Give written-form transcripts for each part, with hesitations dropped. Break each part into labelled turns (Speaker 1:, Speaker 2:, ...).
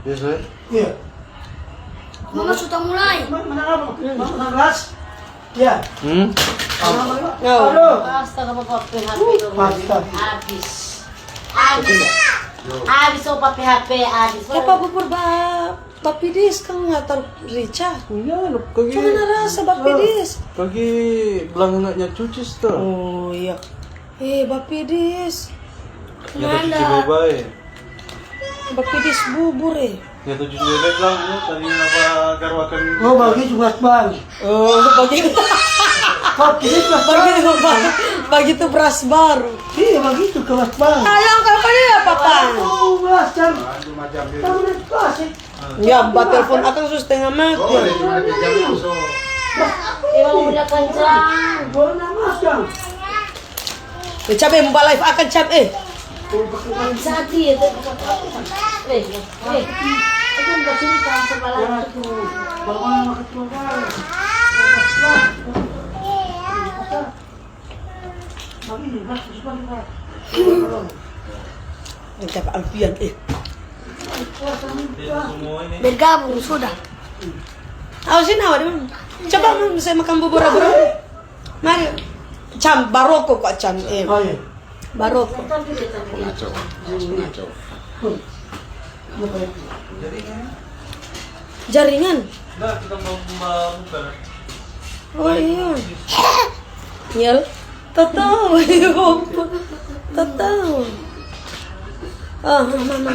Speaker 1: Biasa?
Speaker 2: Iya.
Speaker 3: Mama sudah mulai.
Speaker 2: Mana kelas? Ya.
Speaker 3: Aduh. Astaga, pakai HP dulu. Habis. Habis oh pakai HP habis.
Speaker 4: Apa bubur bapidis kamu ngatar Rica?
Speaker 1: Iya, kaki.
Speaker 4: Cuma rasa bapidis.
Speaker 1: Kaki belang anaknya cucis tuh.
Speaker 4: Oh iya. Bapidis.
Speaker 1: Ya tuh cuci bebek.
Speaker 4: Bapidis bubur
Speaker 1: Ya tuh cuci bebek lah. Tadi apa garwakan?
Speaker 2: Oh, bagi cuma bang.
Speaker 4: Oh, bagi bagi itu beras baru.
Speaker 2: Iya, bagi itu kelas bang.
Speaker 4: Ayang apa dia, Papa?
Speaker 2: Oh, belas jam. Kamu udah kelas ya?
Speaker 4: Ya, buat telepon akan sudah setengah mati.
Speaker 3: Emang udah kencang.
Speaker 2: Boleh mas jam.
Speaker 4: Cabe mau live akan cabe.
Speaker 3: Sati itu. Itu udah sini kan sebelah itu.
Speaker 2: Bawa makan keluar. Bagi ini, mas, cepat.
Speaker 4: Mencap Alfian
Speaker 3: Bergabung sudah.
Speaker 4: Awas sini awak dia. Coba saya makan bubur bro. Mari. Cam baroko kok cam.
Speaker 2: Oh iya.
Speaker 4: Baroko. Jaringan.
Speaker 1: Nah, kita mau buka.
Speaker 4: Oh iya. Nyel. Tahu. Tahu. Mama.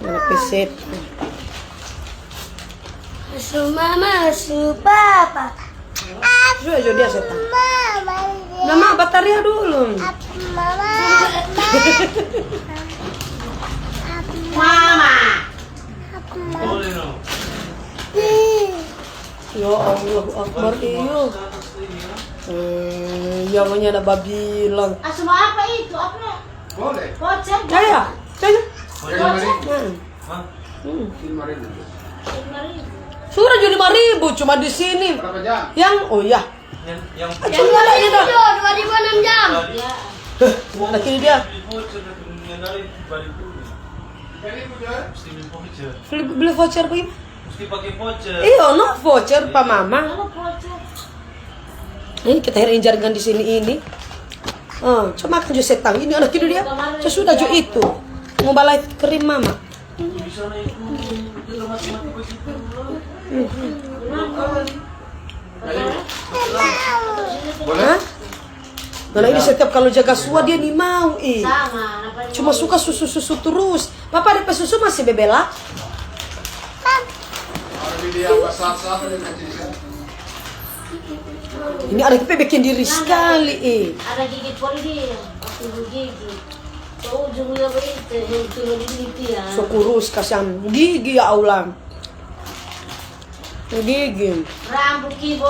Speaker 4: Mana peset.
Speaker 3: Su mama, su papa.
Speaker 4: Sudah jadi dia setan. Nama bataria dulu.
Speaker 3: Mama.
Speaker 1: Boleh no.
Speaker 4: Ya Allah Akbar iyo. Yang ada babilang.
Speaker 3: Asma apa itu? Apa?
Speaker 1: Boleh.
Speaker 3: Voucher.
Speaker 4: Kaya.
Speaker 1: Hah?
Speaker 4: Sudah jadi 5.000 cuma di sini.
Speaker 1: Berapa jam?
Speaker 4: Yang oh ya.
Speaker 1: Yang
Speaker 4: Cuma ada ini dah.
Speaker 3: 2006 jam. Ya.
Speaker 4: Lagi dia. Beli voucher begini.
Speaker 1: Mesti pakai voucher.
Speaker 4: Iya, no voucher Pak Mama.
Speaker 3: Kalau voucher.
Speaker 4: Ini kita herin jaringan di sini ini. Cuma kan jo setang ini anak itu dia. Sesudah jo itu. Mau balai krim Mama.
Speaker 1: Di sana itu dia mati-mati begitu.
Speaker 4: Hah? Nah ini setiap kalau jaga sua dia nih mau
Speaker 3: Sama.
Speaker 4: Cuma suka susu terus. Papa ada susu masih bebela. Ini ada kita bikin diri sekali
Speaker 3: Ada gigit poli dia. Waktu gigi. Tuh ujungnya begitu. Itu lebih ya.
Speaker 4: So kurus kasihan gigi ya Allah. Gigi.
Speaker 3: Rambut kibo.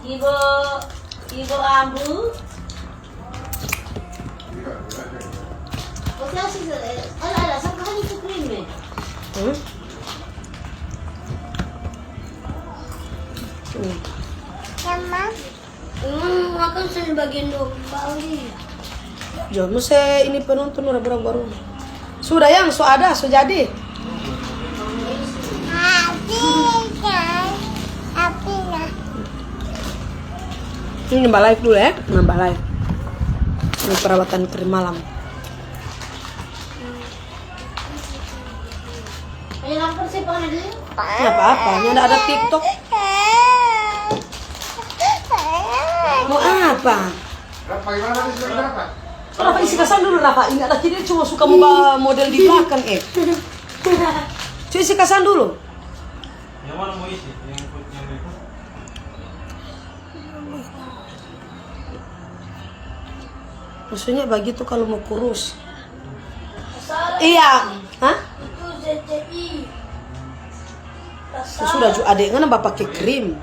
Speaker 3: Kibo ambu. Oke sih. Ada sampai itu krim nih. Makan sini bagian domba ini.
Speaker 4: Jangan saya ini penonton udah baru. Sudah yang so ada so jadi. Ini nambah live dulu ya, nambah live. Ini perawatan krim malam.
Speaker 3: Ayo lapor sih Pak Nadi.
Speaker 4: Ini apa-apa, ini ada TikTok. Mau apa?
Speaker 1: Bagaimana nih sudah berapa?
Speaker 4: Rafa isi kasan dulu Rafa. Ini anak dia cuma suka mau model di belakang Cuy isi kasan dulu.
Speaker 1: Yang mana mau isi? Yang itu?
Speaker 4: Maksudnya begitu kalau mau kurus. Iya. Hah? Sudah ju adek kan bapak pakai krim.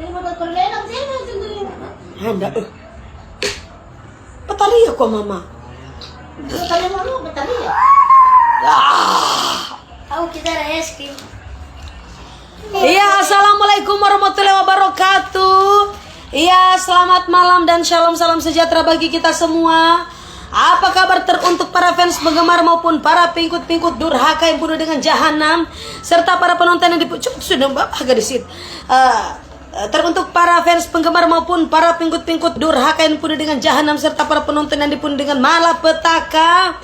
Speaker 3: Ini mau terlena sih sendiri.
Speaker 4: Hendak. Bataria kok mama.
Speaker 3: Kalian mau betah ya? Aku kita ada es krim.
Speaker 4: Iya, assalamualaikum warahmatullahi wabarakatuh. Iya, selamat malam dan shalom salam sejahtera bagi kita semua. Apa kabar teruntuk para fans penggemar maupun para pengikut-pengikut durhaka yang penuh dengan jahanam, serta para penonton yang cukup sudah agak di situ. Teruntuk para fans penggemar maupun para pengikut-pengikut durhaka yang penuh dengan jahanam, serta para penonton yang dipenuhi dengan malapetaka.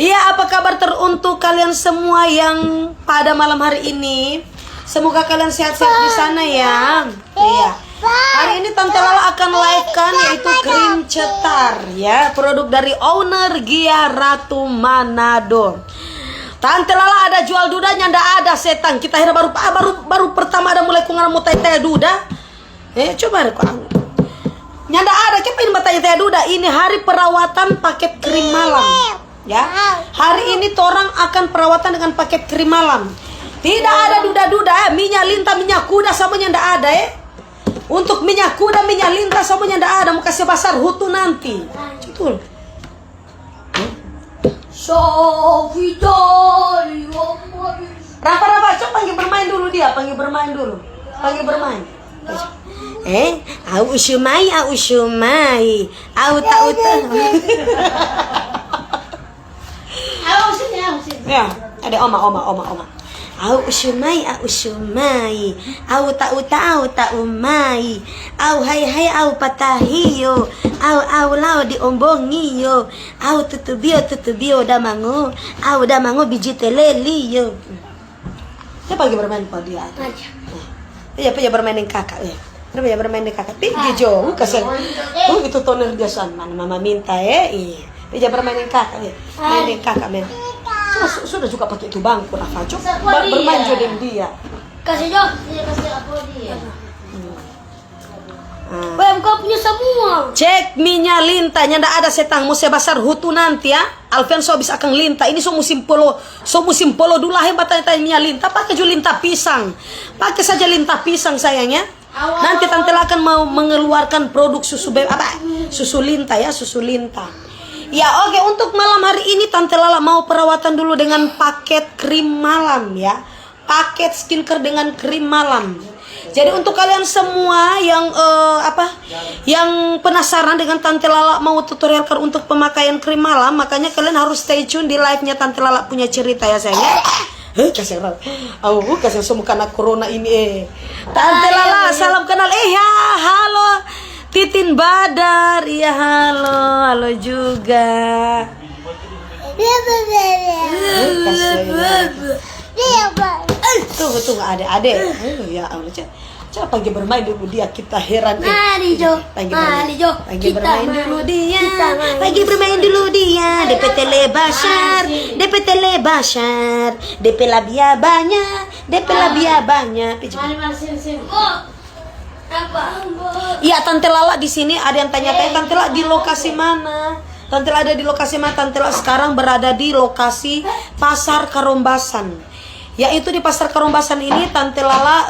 Speaker 4: Iya, apa kabar teruntuk kalian semua yang pada malam hari ini? Semoga kalian sehat-sehat di sana ya. Iya. Hari ini Tante Lala akan live-kan yaitu krim cetar ya, produk dari owner Gia Ratu Manado. Tante Lala ada jual dudanya, ndak ada setan. Kita akhirnya baru pertama ada mulai kungar mau teh duda. Coba deh kok. Nyanda ada, kita ini bertanya teh duda. Ini hari perawatan paket krim malam. Ya. Hari ini torang akan perawatan dengan paket krim malam. Tidak ada duda-duda, minyak lintah, minyak kuda semuanya ndak ada Untuk minyak kuda, minyak lintah semuanya ndak ada. Mau kasih pasar hutu nanti. Betul. Rafa, coba panggil bermain dulu dia, panggil bermain. Au shumai, au tahu. Ya, ada oma. Au shumai, au tahu mai, au hai au patahiyo, au lao diombongiyo, au tutubio damango, au damango biji teleliyo. Dia pagi bermain pada dia. Iya, bermain dengan kakak ya. Dia bermain dengan kakak. Pergi jauh, kasih. Itu toner biasa. Mana mama minta iya. Dia bermain dengan kakak ya. Main dengan kakak men. Sudah juga pakai itu bangku Rafa. Coba bermain juga dengan dia.
Speaker 3: Kasih aku dia. Kau punya semua.
Speaker 4: Cek minyak lintahnya ndak ada setang musim besar hutu nanti ya. Alfonso bisa akan lintah. Ini musim polo dulu lah hebat tanya minyak lintah. Pakai juga lintah pisang. Pakai saja lintah pisang sayangnya. Nanti Tante akan mau mengeluarkan produk susu lintah ya, susu lintah. Ya oke, untuk malam hari ini Tante Lala mau perawatan dulu dengan paket krim malam ya. Paket skincare dengan krim malam. Jadi untuk kalian semua yang yang penasaran dengan Tante Lala mau tutorialkan untuk pemakaian krim malam, makanya kalian harus stay tune di live-nya Tante Lala punya cerita ya sayangnya. Kasih semua karena corona ini Tante Lala salam kenal ya, halo Titin Badar, iya halo juga. Tunggu ada. Ya Allah, coba panggil bermain dulu dia, kita heran. Panggil bermain dulu dia. DP Bashar, DP labia banyak. Iya, Tante Lala di sini ada yang tanya-tanya Tante Lala di lokasi mana? Tante Lala ada di lokasi mana? Tante Lala sekarang berada di lokasi Pasar Karombasan. Yaitu di Pasar Karombasan ini Tante Lala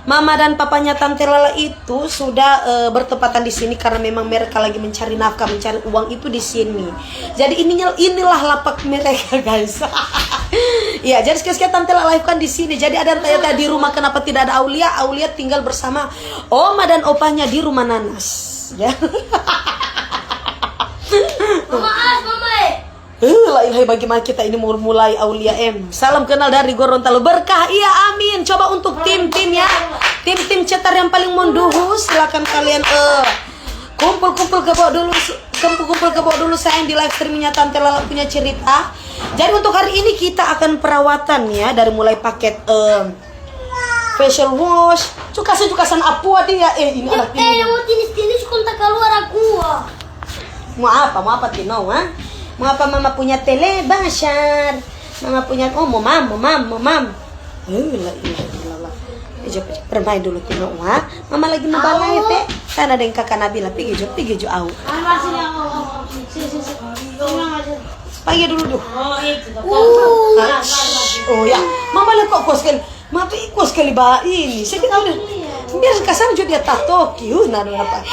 Speaker 4: Mama dan papanya Tante Lala itu sudah bertepatan di sini karena memang mereka lagi mencari nafkah, mencari uang itu di sini. Jadi inilah lapak mereka, guys. Ya, jadi sekali-sekali Tante Lala live kan di sini. Jadi ada yang tanya di rumah kenapa tidak ada Aulia? Aulia tinggal bersama Oma dan opanya di rumah Nanas. Ya. La ilaha bagaimana kita ini mau mulai Aulia M. Salam kenal dari Gorontalo. Berkah, iya amin. Coba untuk tim-tim ya. Tim-tim cetar yang paling monduhu, silakan kalian kumpul ke bawah dulu sayang di live streamingnya Tante Lala punya cerita. Jadi untuk hari ini kita akan perawatan ya, dari mulai paket facial wash. Cukasan apua dia ini anak ini.
Speaker 3: Mau tinis kontak keluar aku.
Speaker 4: Mau apa Tino ha? Mau apa mama punya tele Bashar? Mama punya mam. La ilaha. Bermain dulu Tino ha. Mama lagi ngebalai teh. Kan ada yang kakak Nabila pergi jo au. Panggil dulu. Oh ya, mama lihat kok kuas sekali. Mama tuh kuas sekali ini. Saya kita udah biar kasar juga dia tatoki. Nado apa?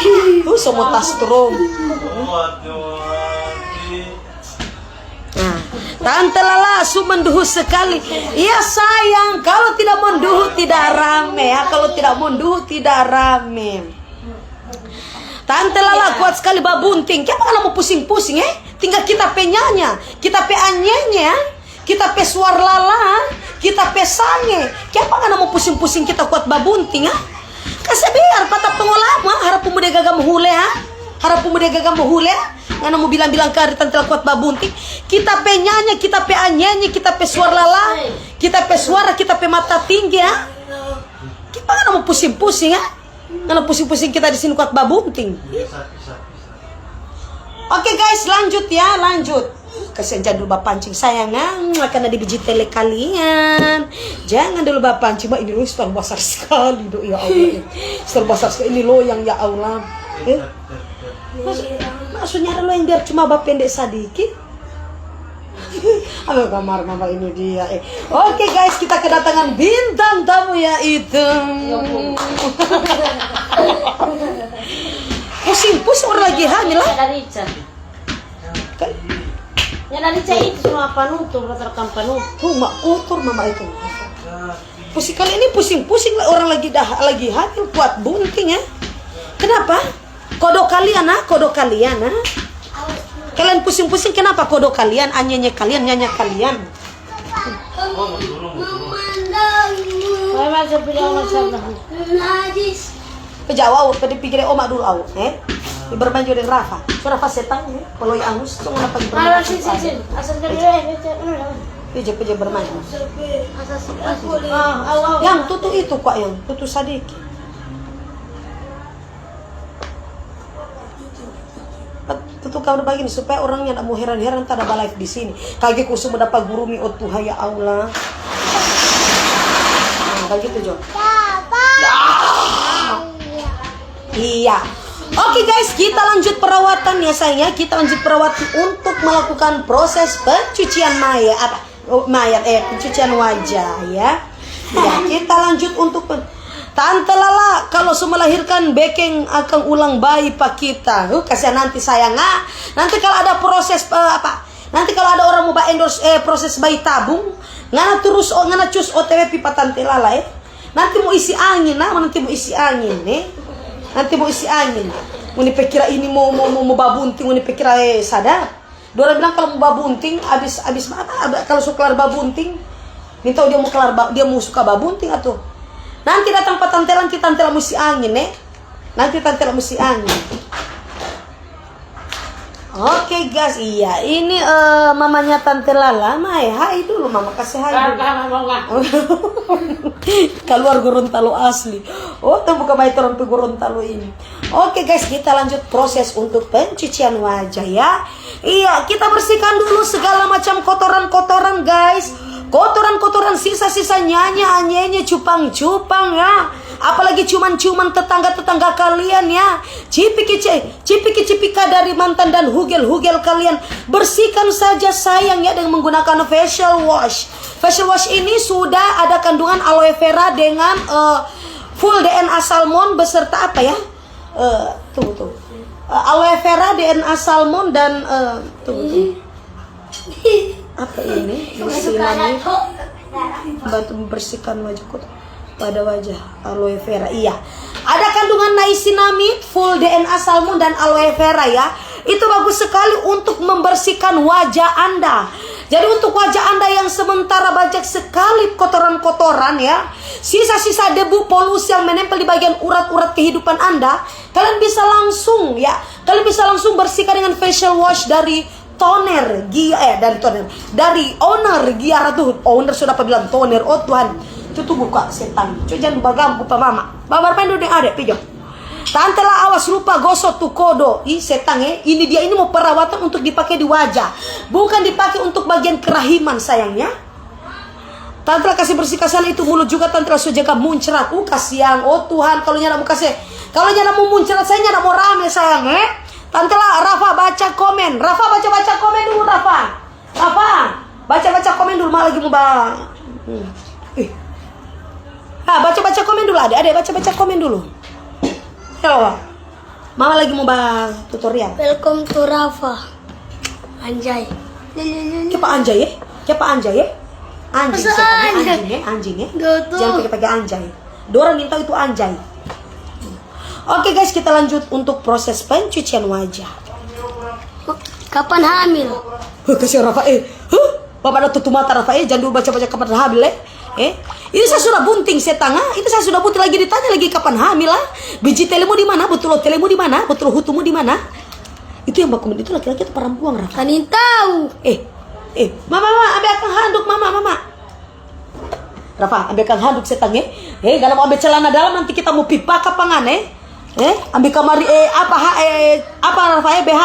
Speaker 4: Semua tas trom. Nah, Tante Lala menduhu sekali. Iya sayang, kalau tidak menduhu tidak rame ya. Kalau tidak menduhu tidak rame. Tante Lala kuat sekali babunting. Kenapa kalau mau pusing-pusing Tinggal kita penyanya, kita pe anyenya, kita pe suar lala, kita pe sange. Kenapa kalau mau pusing-pusing kita kuat babunting Kasih biar patah pengolama harap pemuda gagam hule Harap pemuda gagam hule. Ngana mau bilang-bilang ke tante kuat babunting. Kita pe nyanya, kita pe anyenya, kita pe suar lala, kita pe suara, kita pe mata tinggi Kenapa kalau mau pusing-pusing Ngana pusing-pusing kita di sini kuat babunting. Oke guys, lanjut ya, lanjut. Kasihan jangan dulu pancing sayang, karena di biji tele kalian. Jangan dulu pancing, ini loh sudah besar sekali, do ya Allah. Sudah besar sekali ini loyang ya Allah. Maksudnya ada lo yang biar cuma pendek sedikit. Aduh kamar mama ini dia. Oke guys, kita kedatangan bintang tamu yaitu. Pusing-pusing orang lagi hamil lah.
Speaker 3: Ya dari itu semua panutur, rata-rata panutur.
Speaker 4: Mak kotor mama itu. Pusing kali ini pusing-pusing lah orang lagi hamil kuat bunting Kenapa? Kodok kalian kodok kalian Kalian pusing-pusing kenapa kodok kalian, anyanya kalian, nyanya kalian. Pejawau, tadi pikir omak dulu au, berbanjur dengan Rafa. So Rafa setang, kalau yang angus, so ngapa bermain? Peja bermain. Yang tutu itu kok yang tutu sadiki. Tutu kau begini supaya orangnya tidak mau heran-heran tak ada live di sini. Kaki kusum mendapat guru mi otuha ya Allah. Kayak gitu Jo. Iya. Oke guys, kita lanjut perawatan ya sayangnya. Kita lanjut perawatan untuk melakukan proses pencucian pencucian wajah ya. Ya, kita lanjut untuk Tante Lala kalau melahirkan bekeng akan ulang bayi pak kita. Kasihan nanti sayang Nanti kalau ada proses Nanti kalau ada orang mau endorse proses bayi tabung, ngana terus ngana cus OTW pipa Tante Lala Nanti mau isi angin nanti mau isi angin Nanti mau isi angin. Mau dipikir ini mau babunting, mau dipikir sadar. Dora bilang kalau mau babunting abis mana? Kalau suka kelar babunting, minta dia mau suka babunting atau nanti datang Pak Tante mesti angin Nanti Tante mesti angin. Oke guys, iya ini mamanya Tante Lala, hai dulu mama kasih hai dulu. Keluar Gorontalo asli. Oh, tuh bukan mai orang Gorontalo ini. Oke guys, kita lanjut proses untuk pencucian wajah ya. Iya, kita bersihkan dulu segala macam kotoran-kotoran guys. Kotoran-kotoran sisa-sisa anyenya cupang-cupang ya. Apalagi cuman tetangga-tetangga kalian ya. Cipika dari mantan dan hugel-hugel kalian. Bersihkan saja sayang ya dengan menggunakan facial wash. Facial wash ini sudah ada kandungan aloe vera dengan full DNA salmon beserta apa ya? Tunggu. Aloe vera, DNA salmon dan tunggu. Apa ini? Mesinami bantu membersihkan wajah kotor pada wajah aloe vera. Iya. Ada kandungan niacinamide, full DNA salmon dan aloe vera ya. Itu bagus sekali untuk membersihkan wajah Anda. Jadi untuk wajah Anda yang sementara banyak sekali kotoran-kotoran ya, sisa-sisa debu polusi yang menempel di bagian urat-urat kehidupan Anda, kalian bisa langsung bersihkan dengan facial wash dari toner dari owner Gia tuh. Owner sudah bilang toner. Oh Tuhan, itu tuh buka setan. Coba jangan bagam buka mama. Babar pendu deng adek pijo. Tante lah awas lupa gosok tuh kodo. Ih setan ini dia ini mau perawatan untuk dipakai di wajah, bukan dipakai untuk bagian kerahiman sayangnya. Tante lah kasih bersihkan sana itu mulut juga. Tante lah sudah jaga muncrat. Kasihan. Oh Tuhan, kalau nyala mau kasih, kalau nyala mau muncrat saya nyala mau rame sayang Tante lah, Rafa baca komen. Rafa baca komen dulu Rafa. Baca komen dulu, malah lagi mau baca komen dulu adek baca komen dulu. Halo. Mama lagi mau tutorial.
Speaker 3: Welcome to Rafa. Anjay.
Speaker 4: Siapa anjay Anjing. Jangan pakai anjay. Dora minta itu anjay. Oke guys, kita lanjut untuk proses pencucian wajah.
Speaker 3: Kapan hamil?
Speaker 4: Kasih Rafa Bapak ada tutup mata Rafa jangan dulu baca-baca kapan hamil ini saya sudah bunting setengah, itu saya sudah bunting lagi ditanya lagi kapan hamil lah. Biji telemu di mana? Betul lo telemu di mana? Betul hutumu di mana? Itu yang baku itu laki-laki atau perempuan Rafa?
Speaker 3: Kanin tahu.
Speaker 4: Mama, ambil akang handuk mama. Rafa, ambil akang handuk setengah. Kalau mau ambil celana dalam nanti kita mau pipa kapangan ambil kamari apa Rafa BH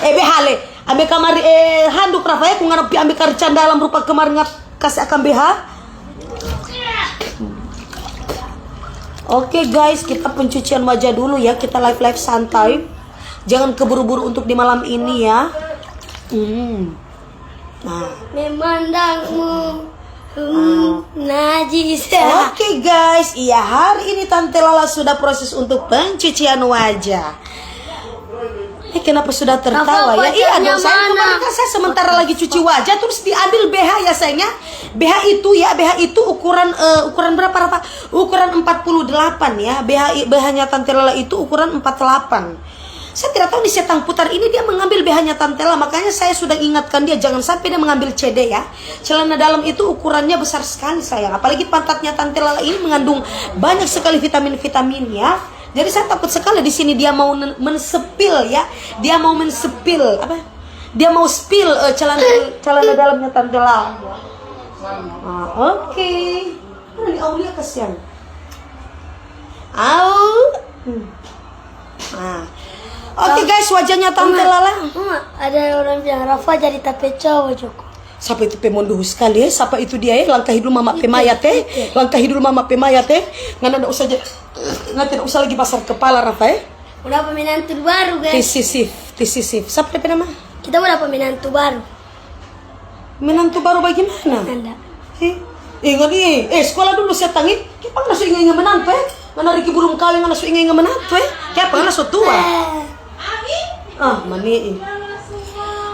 Speaker 4: BH le. Ambil kamari handuk Rafa ku ngarep ambil karcan dalam rupa kemarin kasih akan BH. Oke guys, kita pencucian wajah dulu ya. Kita live santai. Jangan keburu-buru untuk di malam ini ya. Nah, memandangmu najis. Oke guys, iya hari ini Tante Lala sudah proses untuk pencucian wajah. Kenapa sudah tertawa ya? Iya dong, kemarin kan saya sementara lagi cuci wajah terus diambil BH ya sayangnya. BH itu ukuran berapa Rafa? Ukuran 48 ya. BH-nya Tante Lala itu ukuran 48. Saya tidak tahu di setang putar ini dia mengambil BH-nya Tante Lala, makanya saya sudah ingatkan dia jangan sampai dia mengambil CD ya. Celana dalam itu ukurannya besar sekali sayang. Apalagi pantatnya Tante Lala ini mengandung banyak sekali vitamin-vitamin ya. Jadi saya takut sekali di sini dia mau mensepil ya. Dia mau mensepil apa? Dia mau spill celana dalamnya Tante Lala. Oke. Mana nih Aulia kasihan. Oke guys, wajahnya Tante Lala.
Speaker 3: Ada orang bilang Rafa jadi tape cowok Joko.
Speaker 4: Siapa itu pemonduh sekali siapa itu dia langkah hidup mama pemayat langkah hidup mama pemayat nggak usah tidak usah lagi basar kepala Rafa
Speaker 3: udah peminantu baru guys.
Speaker 4: Tisisif siapa dia nama?
Speaker 3: Kita udah peminantu baru.
Speaker 4: Menantu baru bagaimana?
Speaker 3: Anda
Speaker 4: sekolah dulu saya tangi kita nasu ingin menantu mana Riki burung kawin nasu ingin menantu siapa nasu tua mani.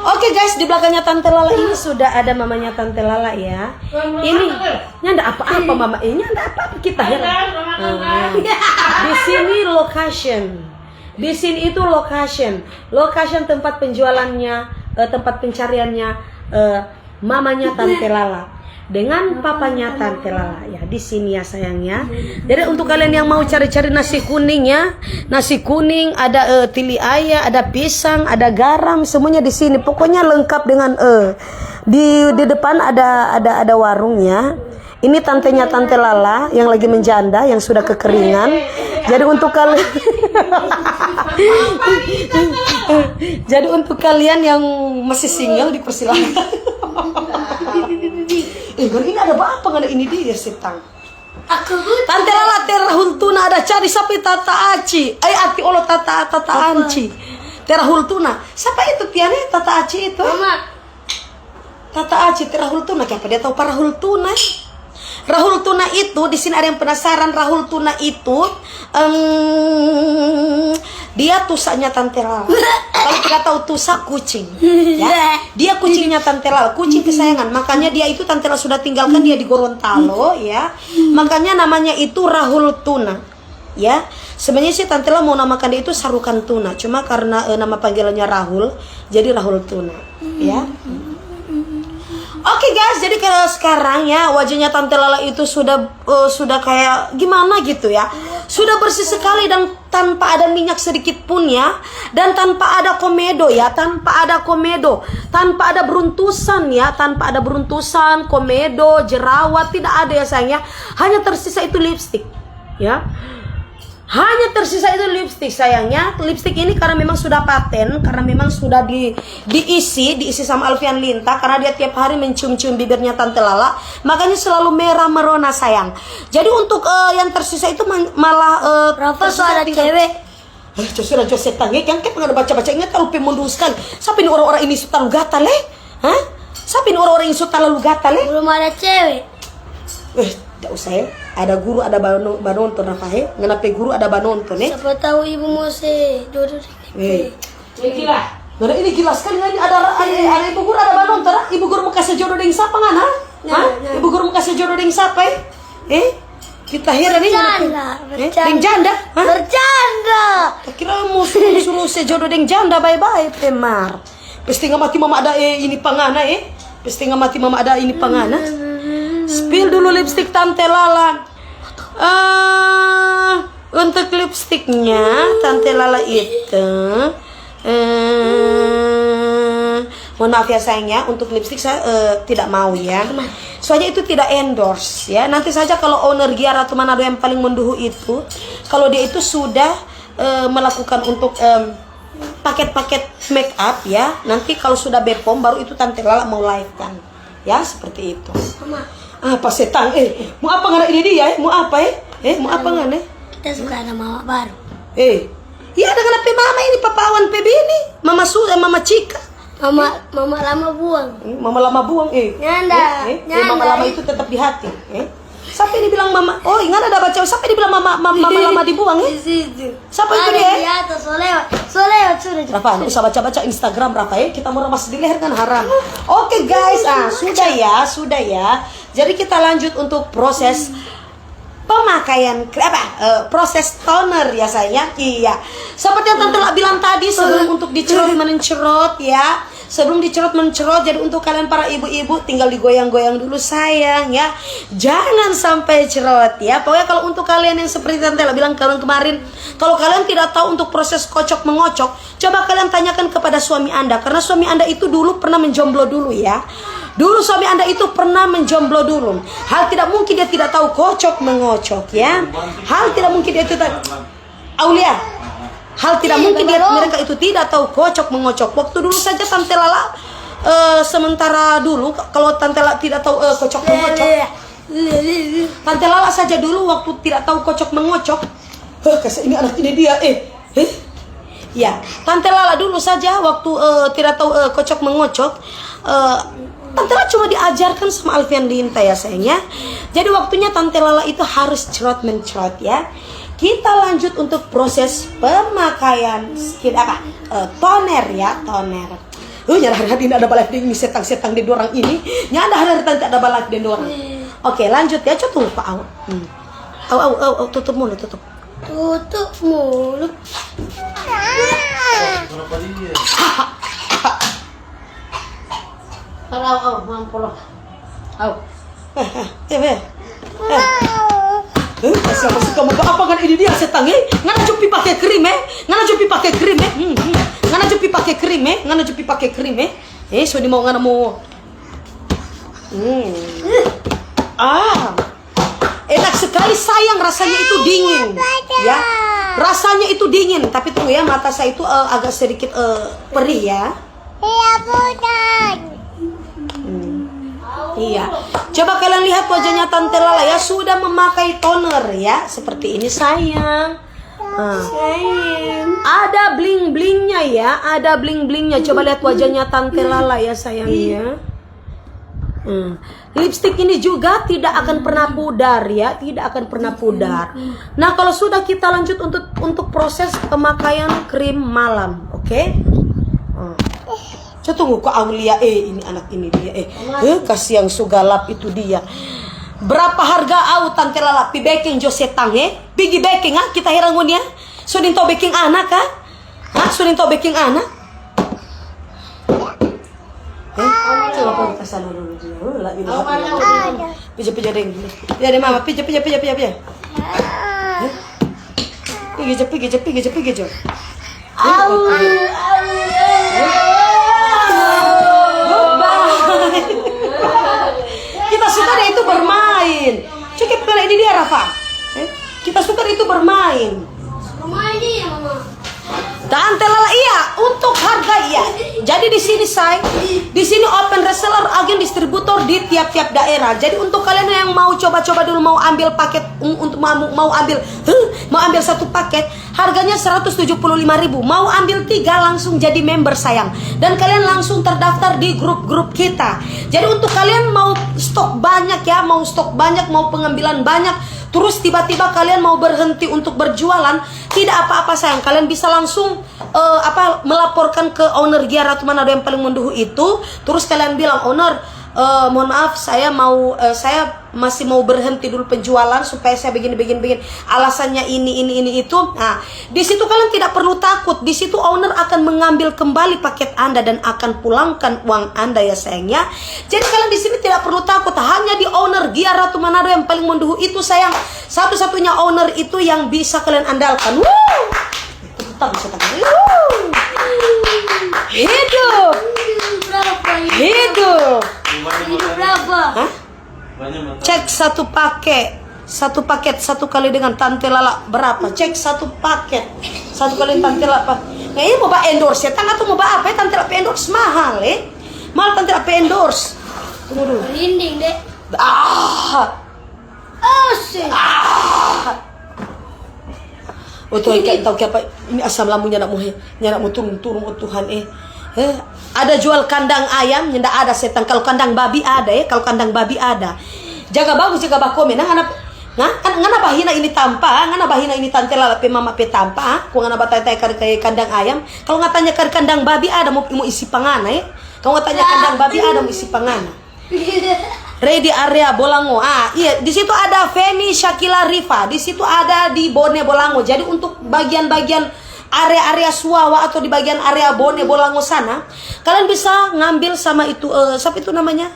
Speaker 4: Oke guys, di belakangnya Tante Lala ini sudah ada mamanya Tante Lala ya. Ini ada apa-apa mama ini ada apa-apa kita ya. Di sini location. Di sini itu location tempat penjualannya, tempat pencariannya mamanya Tante Lala dengan papanya Tante Lala ya di sini ya sayangnya. Jadi untuk kalian yang mau cari-cari nasi kuning ya, nasi kuning ada tili ayam, ada pisang, ada garam, semuanya di sini. Pokoknya lengkap dengan di depan ada warungnya. Ini tantenya Tante Lala yang lagi menjanda yang sudah kekeringan. Jadi untuk kalian jadi untuk kalian yang masih single dipersilakan. Ini ada apa nggak ada ini dia setang. Tante Lala terahul tuna ada cari sapi tata aci. Ati olo tata anci. Terahul tuna. Siapa itu Tiana tata aci itu? Mama. Tata aci terahul tuna. Kenapa dia tahu parahul tuna? Rahul tuna itu di sini ada yang penasaran. Rahul tuna itu dia tusaknya Tante Lala. Kalau tidak tahu tusak kucing, ya. Dia kucingnya Tante Lala, kucing kesayangan. Makanya dia itu Tante Lala sudah tinggalkan dia di Gorontalo, ya. Makanya namanya itu Rahul tuna, ya. Sebenarnya sih Tante Lala mau namakan dia itu Sarukan tuna, cuma karena nama panggilannya Rahul, jadi Rahul tuna, ya. Oke guys, jadi kalau sekarang ya wajahnya Tante Lala itu sudah kayak gimana gitu ya. Sudah bersih sekali dan tanpa ada minyak sedikit pun ya. Dan tanpa ada komedo ya, tanpa ada beruntusan ya, tanpa ada beruntusan, komedo, jerawat, tidak ada ya sayang ya. Hanya tersisa itu lipstick ya. Hanya tersisa itu lipstick sayangnya. Lipstick ini karena memang sudah paten, karena memang sudah diisi sama Alfian Linta, karena dia tiap hari mencium-cium bibirnya Tante Lala, makanya selalu merah merona sayang. Jadi untuk yang tersisa itu malah
Speaker 3: Rafa ada cewek.
Speaker 4: Sudah Joseph tangge yang kayak pernah baca-baca ingat kalau pemundur sekali. Siapa ini orang-orang ini suka gatal Siapa ini orang-orang ini suka lalu gatal
Speaker 3: Belum ada cewek.
Speaker 4: Tidak usah ya. Ada guru, ada banonton apa Kenapa guru ada banonton
Speaker 3: Siapa tahu ibu mau jodoh.
Speaker 4: Gila. Nah, ini gila sekali ada ibu guru ada banonton. Ibu guru mau kasih jodoh dengan siapa ngana? Ibu guru mau kasih jodoh dengan siapa Kita heran nih. Deng janda? Hah?
Speaker 3: Bercanda.
Speaker 4: Kira mau suruh sejodoh deng janda bye-bye Pemar. Pasti nggak mati mama ada ini pangana Pasti nggak mati mama ada ini pangana. Spill dulu lipstick Tante Lala. Untuk lipstiknya Tante Lala itu mohon maaf ya sayangnya, untuk lipstik saya tidak mau ya. Soalnya itu tidak endorse ya. Nanti saja kalau owner Gia Ratu Manado yang paling menduhu itu, kalau dia itu sudah melakukan untuk paket-paket make up ya. Nanti kalau sudah Bepom baru itu Tante Lala mau live kan. Ya, seperti itu. Apa setang? Mau apa ngana ini dia? Mau apa mau apa ngana?
Speaker 3: Kita suka ada mama baru.
Speaker 4: Iya dengan apa mama ini papa awan PB ini. Mama Mama Cika.
Speaker 3: Mama lama buang.
Speaker 4: Mama lama buang
Speaker 3: Nyanda.
Speaker 4: Mama lama itu tetap di hati. Sampai dibilang mama. Oh, ingat ada baca. Sampai dibilang mama lama dibuang Siapa itu dia?
Speaker 3: Di atas soleo sudah.
Speaker 4: Rafa, usah baca-baca Instagram Rafa Kita mau ramas di leher kan haram. Oke guys, sudah ya. Jadi kita lanjut untuk proses pemakaian proses toner ya sayang. Iya. Seperti yang Tante bilang tadi, sebelum untuk dicerot mencerot ya. Sebelum dicerot mencerot, jadi untuk kalian para ibu-ibu tinggal digoyang-goyang dulu sayang ya. Jangan sampai cerot ya. Pokoknya kalau untuk kalian yang seperti Tante bilang kemarin, kalau kalian tidak tahu untuk proses kocok mengocok, coba kalian tanyakan kepada suami Anda, karena suami Anda itu dulu pernah menjomblo dulu ya. Dulu suami Anda itu pernah menjomblo dulu. Hal tidak mungkin dia tidak tahu kocok mengocok ya. Hal tidak mungkin dia tidak Aulia. Hal tidak mungkin mereka itu tidak tahu kocok mengocok. Waktu dulu saja Tante Lala sementara dulu kalau Tante Lala tidak tahu kocok mengocok. Tante Lala saja dulu waktu tidak tahu kocok mengocok. Ini anak ini dia Ya, Tante Lala dulu saja waktu tidak tahu kocok mengocok. Tante Lala cuma diajarkan sama Alfian Linta ya sayangnya. Jadi waktunya Tante Lala itu harus cerot mencerot ya. Kita lanjut untuk proses pemakaian toner ya, toner. Nyadar hari ini ada balap ini setang-setang di dorang ini. Nyadar hari tante ada balap di dorang. Oke, lanjut ya, coba Pak Au. Tutup mulut, tutup.
Speaker 3: Tutup mulut.
Speaker 1: Kenapa dia?
Speaker 4: Au. Kasih apa suka mau apa kan ini dia setang ngana cupi pakai krim ngana cupi pakai krim ngana cupi pakai krim ngana cupi pakai krim sudah mau ngana mau enak sekali sayang, rasanya itu dingin ya, rasanya itu dingin. Tapi tunggu ya, mata saya itu agak sedikit perih ya.
Speaker 3: Iya bukan.
Speaker 4: Iya, coba kalian lihat wajahnya Tante Lala ya, sudah memakai toner ya, seperti ini sayang. Ada bling-blingnya ya, ada bling-blingnya. Coba lihat wajahnya Tante Lala ya sayangnya. Lipstick ini juga tidak akan pernah pudar ya, tidak akan pernah pudar. Nah kalau sudah kita lanjut untuk proses pemakaian krim malam, oke? Coba tunggu kok Aulia ini anak ini dia kasih yang sugalap itu dia. Berapa harga Tante Lala pi baking jo setang pigi baking kita herangun ya. Sudin to baking anak sudin to baking anak. Coba kau kita sana dulu dia. Pija deng. Ya deh mama pija. Pigi jo. Kita suka dia itu bermain. Cukup kali ini dia Rafa. Kita suka dia itu bermain.
Speaker 3: Bermain dia mama.
Speaker 4: Tante Lala iya, untuk harga iya. Jadi di sini di sini open reseller, agen distributor di tiap-tiap daerah. Jadi untuk kalian yang mau coba-coba dulu mau ambil paket untuk mau ambil satu paket, harganya 175.000. Mau ambil 3 langsung jadi member sayang. Dan kalian langsung terdaftar di grup-grup kita. Jadi untuk kalian mau stok banyak ya, mau pengambilan banyak, terus tiba-tiba kalian mau berhenti untuk berjualan, tidak apa-apa sayang. Kalian bisa langsung melaporkan ke owner Gia Ratu Manado yang paling menduhu itu. Terus kalian bilang, owner, mohon maaf saya masih mau berhenti dulu penjualan supaya saya begini. Alasannya ini itu. Nah, di situ kalian tidak perlu takut. Di situ owner akan mengambil kembali paket Anda dan akan pulangkan uang Anda ya sayangnya. Jadi kalian di sini tidak perlu takut. Hanya di owner Gia Ratu Manado yang paling menduhu itu sayang. Satu-satunya owner itu yang bisa kalian andalkan. Hidup.
Speaker 3: Berapa ini?
Speaker 4: Hidup.
Speaker 3: Hidup berapa?
Speaker 4: Hah? Cek satu paket 1 kali dengan Tante Lala berapa? Cek 1 paket 1 kali Tante Lala. Nah ini mau endorse ya? Atau mau apa ya? Tante Lala endorse mahal mahal Tante Lala endorse. Tunggu dulu.
Speaker 3: Merinding deh. Asik.
Speaker 4: Oh Tuhan, tahu apa? Ini asam lambungnya nak mau turun oh Tuhan ada jual kandang ayam, ndak ada setan. Kalau kandang babi ada kalau kandang babi ada. Jaga bagus, jaga bakomen. Ngana bahina ini tampa, ngana bahina ini Tante Lala pe mama pe tampa. Ku ngana batai kayak kandang ayam. Kalau ngatanya kandang babi ada mau isi pangana Kalau ngatanya kandang babi ada mau isi pangana. Ready area Bolango. Iya, di situ ada Femi Shakila Rifa. Di situ ada di Bone Bolango. Jadi untuk bagian-bagian area-area Suawa atau di bagian area Bone Bolango sana, kalian bisa ngambil sama itu siapa itu namanya?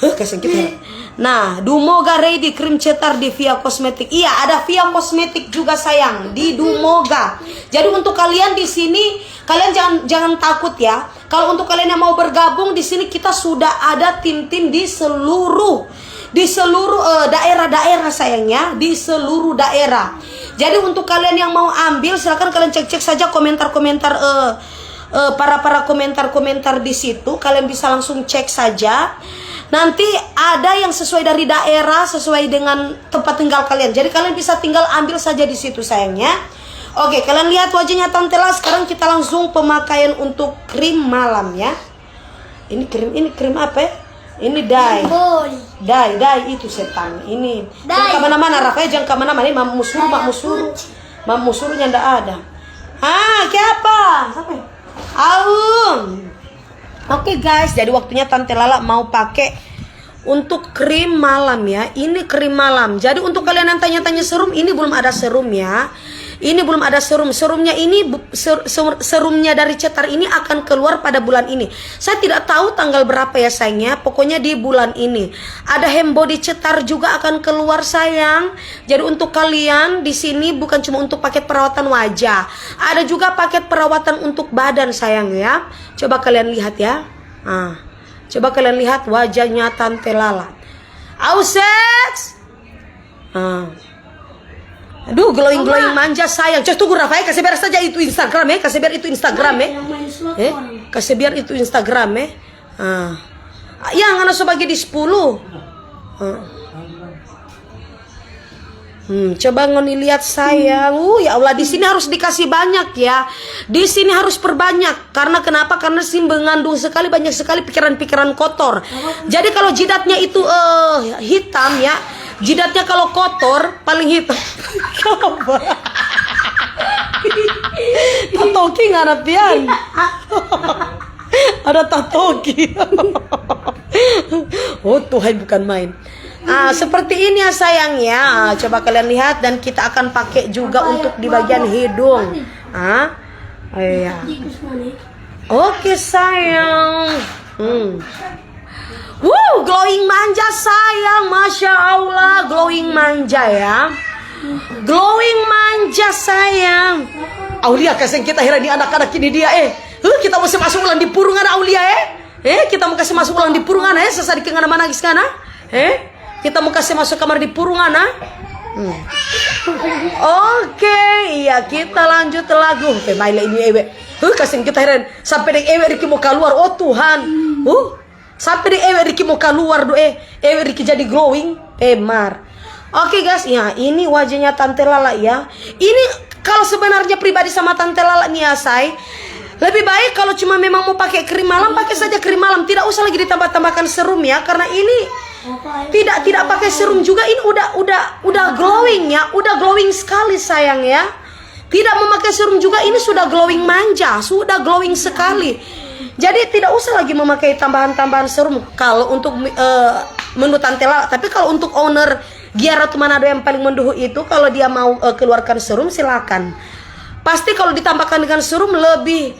Speaker 4: Kasih kita. Nah, Dumoga Ready krim cetar di Via Kosmetik. Iya, ada Via Kosmetik juga sayang di Dumoga. Jadi untuk kalian di sini, kalian jangan takut ya. Kalau untuk kalian yang mau bergabung di sini, kita sudah ada tim-tim di seluruh daerah-daerah sayangnya, di seluruh daerah. Jadi untuk kalian yang mau ambil, silakan kalian cek saja komentar-komentar para komentar-komentar di situ. Kalian bisa langsung cek saja. Nanti ada yang sesuai dari daerah, sesuai dengan tempat tinggal kalian. Jadi kalian bisa tinggal ambil saja di situ sayangnya. Oke, kalian lihat wajahnya Tante Lala. Sekarang kita langsung pemakaian untuk krim malam ya. Ini krim apa ya? Ini dye itu setan. Ini jangan kemana-mana, Rafa, jangan kemana-mana. Ini mak musuhnya ndak ada. Siapa? Aum. Oke guys, jadi waktunya Tante Lala mau pakai untuk krim malam ya. Ini krim malam. Jadi untuk kalian yang tanya-tanya serum, ini belum ada serum ya. Ini belum ada serum. Serumnya ini serumnya dari cetar ini akan keluar pada bulan ini. Saya tidak tahu tanggal berapa ya sayangnya. Pokoknya di bulan ini. Ada hem body cetar juga akan keluar sayang. Jadi untuk kalian di sini bukan cuma untuk paket perawatan wajah. Ada juga paket perawatan untuk badan sayang ya. Coba kalian lihat ya. Coba kalian lihat wajahnya Tante Lala. Auseks. Aduh, glowing manja sayang. Coba tunggu Rafa, kasih biar saja itu Instagram ya. Kasih biar itu Instagram ya. Kasih biar itu Instagram ya. Yang ana sebagai di 10. Coba ngoni lihat sayang. Ya Allah, di sini harus dikasih banyak ya. Di sini harus perbanyak. Karena kenapa? Karena sih mengandung sekali banyak sekali pikiran-pikiran kotor. Jadi kalau jidatnya itu hitam ya. Jidatnya kalau kotor paling hitam. Tatoki nggak ada pian. Ada tatoki. Oh Tuhan, bukan main. Seperti ini ya sayang ya. Coba kalian lihat dan kita akan pakai juga untuk di bagian hidung. Iya. Oke sayang. Glowing manja sayang, masya Allah, glowing manja ya, glowing manja sayang. Aulia kasih kita heran di anak-anak ini dia kita mau masuk ulang di purungan Aulia kita mau kasih masuk ulang di purungan sesadi ke mana lagi sekarang kita mau kasih masuk kamar di purungan Oke, iya kita lanjut lagu. Pemainlah ini kasih kita heran sampai dengan Riki mau keluar. Oh Tuhan, sampai di Riki mau keluar Riki jadi glowing Mar. Oke guys, ya ini wajahnya Tante Lala ya. Ini kalau sebenarnya pribadi sama Tante Lala nih ya say, lebih baik kalau cuma memang mau pakai krim malam, pakai saja krim malam, tidak usah lagi ditambah-tambahkan serum ya. Karena ini tidak pakai serum juga, ini udah glowing ya, udah glowing sekali sayang ya. Tidak memakai serum juga, ini sudah glowing manja, sudah glowing sekali. Jadi tidak usah lagi memakai tambahan-tambahan serum. Kalau untuk menurut Tante Lala. Tapi kalau untuk owner Gia Ratu Manado yang paling menduhu itu, kalau dia mau keluarkan serum silakan. Pasti kalau ditambahkan dengan serum lebih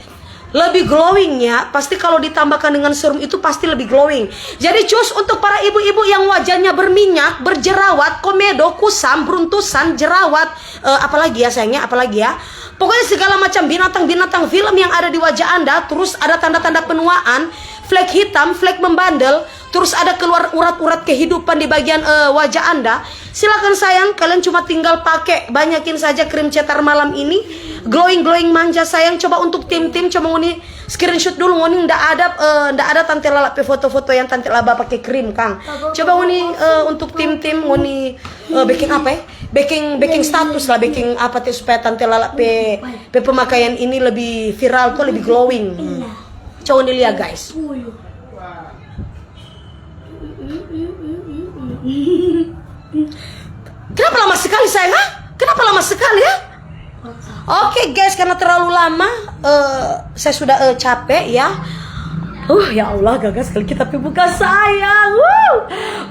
Speaker 4: glowing ya. Pasti kalau ditambahkan dengan serum itu pasti lebih glowing. Jadi cus untuk para ibu-ibu yang wajahnya berminyak, berjerawat, komedo, kusam, beruntusan, jerawat, apalagi ya sayangnya, apalagi ya. Pokoknya segala macam binatang-binatang film yang ada di wajah Anda, terus ada tanda-tanda penuaan, flek hitam, flek membandel, terus ada keluar urat-urat kehidupan di bagian wajah Anda. Silakan sayang, kalian cuma tinggal pakai, banyakin saja krim cetar malam ini. Glowing manja sayang. Coba untuk tim-tim, coba ngoni screenshot dulu. Ngoni ndak ada Tante Lala pe foto-foto yang Tante Lala pakai krim Kang. Coba ngoni untuk tim-tim ngoni baking apa ya? Baking status lah, baking apa tuh supaya Tante Lala pe pemakaian ini lebih viral tuh, lebih glowing. Coba nih lihat guys. Kenapa lama sekali sayang? Kenapa lama sekali ya? Oke guys, karena terlalu lama saya sudah capek ya. Ya Allah, gagal sekali kita buka sayang.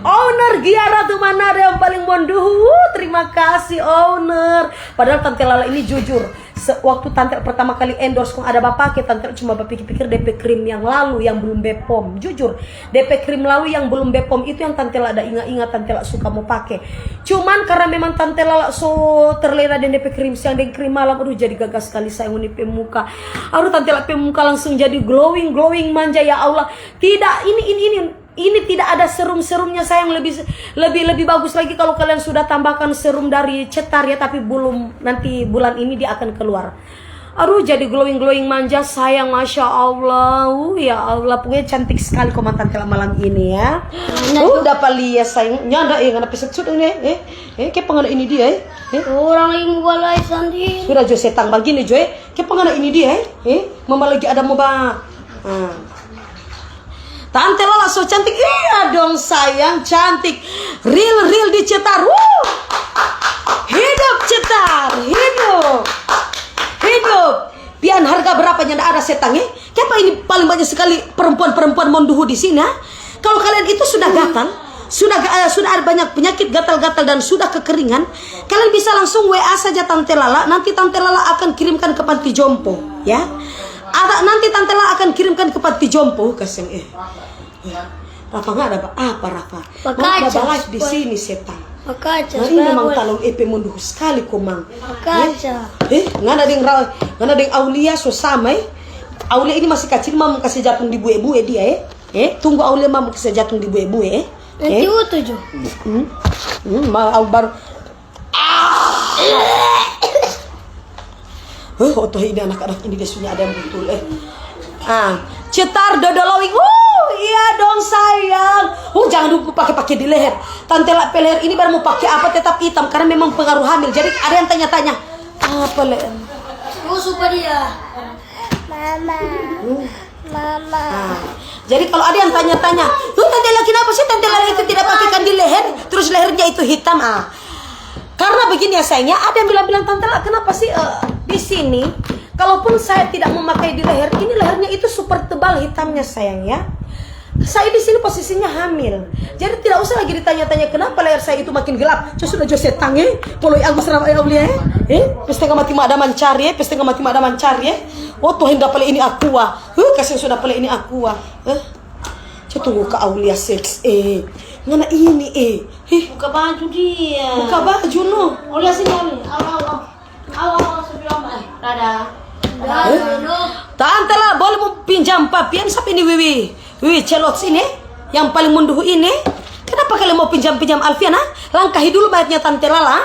Speaker 4: Owner Gia Ratu Manado yang paling monduh. Terima kasih owner. Padahal Tante Lala ini jujur, waktu Tante pertama kali endorse kong ada bapak, Tante cuma berpikir-pikir DP krim yang lalu yang belum Bepom. Jujur, DP krim lalu yang belum Bepom itu yang Tante Lala ada ingat-ingat Tante Lala suka mau pakai. Cuman karena memang Tante Lala so terlena dengan DP krim siang dan krim malam, aduh jadi gagal sekali saya mau DP muka. Aduh Tante Lala muka langsung jadi glowing manja ya Allah. Tidak, ini tidak ada serum-serumnya sayang. Lebih bagus lagi kalau kalian sudah tambahkan serum dari cetar ya, tapi belum, nanti bulan ini dia akan keluar. Aduh jadi glowing manja sayang, masya Allah. Ya Allah, pokoknya cantik sekali komentar Tante malam ini ya. Dapat lihat sayang, nyanda ngana peset sudah nih. Kayak pengen ini dia
Speaker 3: Orang lagi mau live sendiri.
Speaker 4: Sudah Jo setang begini Jo kayak pengen ini dia mama lagi ada mau Tante Lala so cantik. Iya dong sayang, cantik. Real dicetar. Hidup cetar, hidup. Pian harga berapa nyanda ada setangnya? Kenapa ini paling banyak sekali perempuan monduhu di sini? Kalau kalian itu sudah gatal, sudah ada banyak penyakit gatal-gatal dan sudah kekeringan, kalian bisa langsung WA saja Tante Lala. Nanti Tante Lala akan kirimkan ke panti jompo, ya. Nanti Tante Lala akan kirimkan ke panti jompo. Kasih Rafa nggak ada apa Rafa? Nggak ada live di sini setang.
Speaker 3: Makaca.
Speaker 4: Nah, ini memang talon EP monduh sekali komang.
Speaker 3: Makaca.
Speaker 4: Nggak ada yang Aulia so sama Aulia ini masih kecil, mau kasih jatuh di bue-bue dia tunggu Aulia mau kasih jatuh di bue-bue
Speaker 3: Nanti utuh Jo.
Speaker 4: Mau baru. Otoh ini anak-anak ini dia sudah ada yang betul cetar dodolowing. Iya dong sayang. Jangan lupa pakai di leher. Tante Lala leher ini baru mau pakai apa tetap hitam karena memang pengaruh hamil. Jadi ada yang tanya-tanya apa leher?
Speaker 3: Suka dia. Mama.
Speaker 4: Jadi kalau ada yang tanya-tanya, Tante Lala kenapa sih Tante Lala itu tidak pakaikan di leher, terus lehernya itu hitam? Karena begini ya sayangnya, ada yang bilang Tante Lala kenapa sih di sini? Kalaupun saya tidak memakai di leher, ini lehernya itu super tebal hitamnya sayang ya. Saya di sini posisinya hamil, jadi tidak usah lagi ditanya-tanya kenapa leher saya itu makin gelap. Sudah Jose tange, poloi Agus Ramai Aulia pesta mati ada mencari pesta mati ada mencari Tuhan dapat ini aqua. Kasih sudah pale ini aqua. Tunggu ke Aulia seks ngana ini
Speaker 3: Buka baju dia.
Speaker 4: buka baju no.
Speaker 3: Aulia sini Allah sebelum Rada.
Speaker 4: Tante Lala boleh mau pinjam papian sampai ini Wiwi celot sini yang paling munduh ini. Kenapa kalian mau pinjam Alfian? Langkahi dulu mayatnya Tante Lala.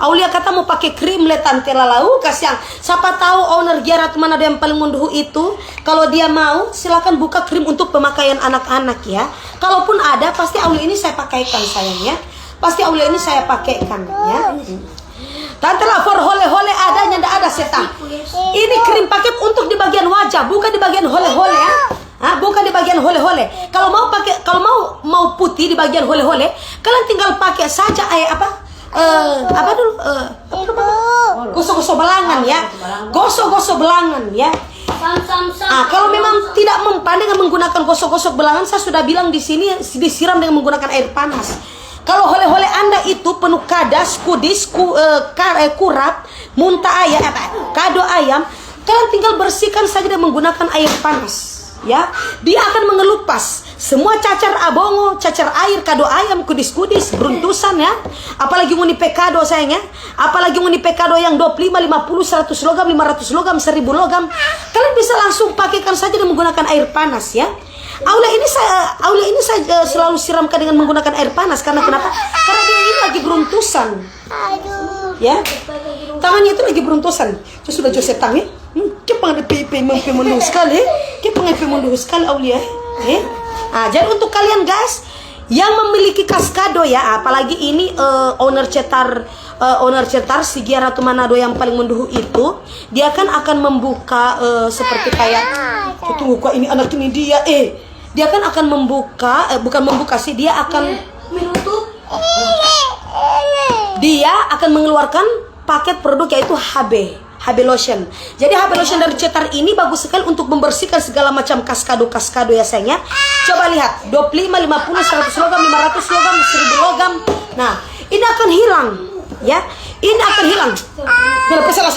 Speaker 4: Aulia kata mau pakai krim le Tante Lala. Kasihan. Siapa tahu owner Gia Ratu Manado yang paling munduh itu, kalau dia mau silakan buka krim untuk pemakaian anak-anak ya. Kalaupun ada pasti Aulia ini saya pakaikan sayang ya. Pasti Aulia ini saya pakaikan ya. Tante Lala for hole-hole adanya ndak ada setang. Ini krim paket untuk di bagian wajah, bukan di bagian hole-hole ya. Bukan di bagian hole-hole. Kalau mau putih di bagian hole-hole, kalian tinggal pakai saja gosok-gosok belangan ya. Gosok-gosok belangan ya. Kalau memang tidak mempan dengan menggunakan gosok-gosok belangan, saya sudah bilang di sini disiram dengan menggunakan air panas. Kalau hole-hole Anda itu penuh kadas, kudis, kurap, muntah ayam, kado ayam, kalian tinggal bersihkan saja dengan menggunakan air panas. Ya, dia akan mengelupas semua cacar abongo, cacar air, kado ayam, kudis-kudis, beruntusan ya. Apalagi mau pekado sayangnya, apalagi mau pekado yang 25, 50, 100 logam, 500 logam, 1000 logam. Kalian bisa langsung pakaikan saja dengan menggunakan air panas ya. Aula ini saya selalu siramkan dengan menggunakan air panas karena kenapa? Karena dia ini lagi beruntusan. Ya. Tangannya itu lagi beruntusan. Itu sudah Jose tang ya. Kepang menduh sekali. Kepang menduh sekali Aulia. Jadi untuk kalian guys yang memiliki kaskado ya, apalagi ini owner cetar Sigia Ratu Manado yang paling menduhu itu, dia kan akan membuka seperti kayak tunggu kok ini anak ini dia dia kan akan membuka bukan membuka sih, dia akan menutup, dia akan mengeluarkan paket produk yaitu HB lotion. Jadi HB lotion dari cetar ini bagus sekali untuk membersihkan segala macam kaskado ya sayangnya. Coba lihat 25, 50, 100 logam, 500 logam, 1000 logam. Nah ini akan hilang ya, ini akan hilang. Nggak ada salah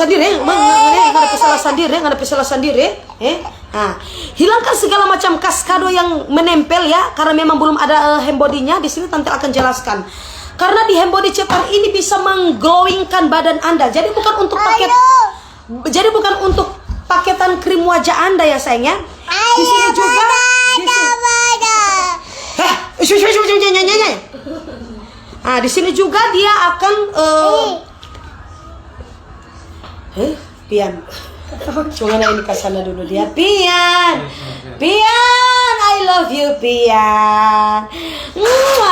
Speaker 4: sendiri. Hilangkan segala macam kaskado yang menempel ya, karena memang belum ada handbody-nya. Di sini tante akan jelaskan. Karena di handbody cetar ini bisa mengglowingkan badan Anda. Jadi bukan untuk paketan krim wajah Anda ya sayangnya. Di sini juga di sini juga dia akan Pian. Cuma ini kasana dulu dia. Pian, I love you Pian.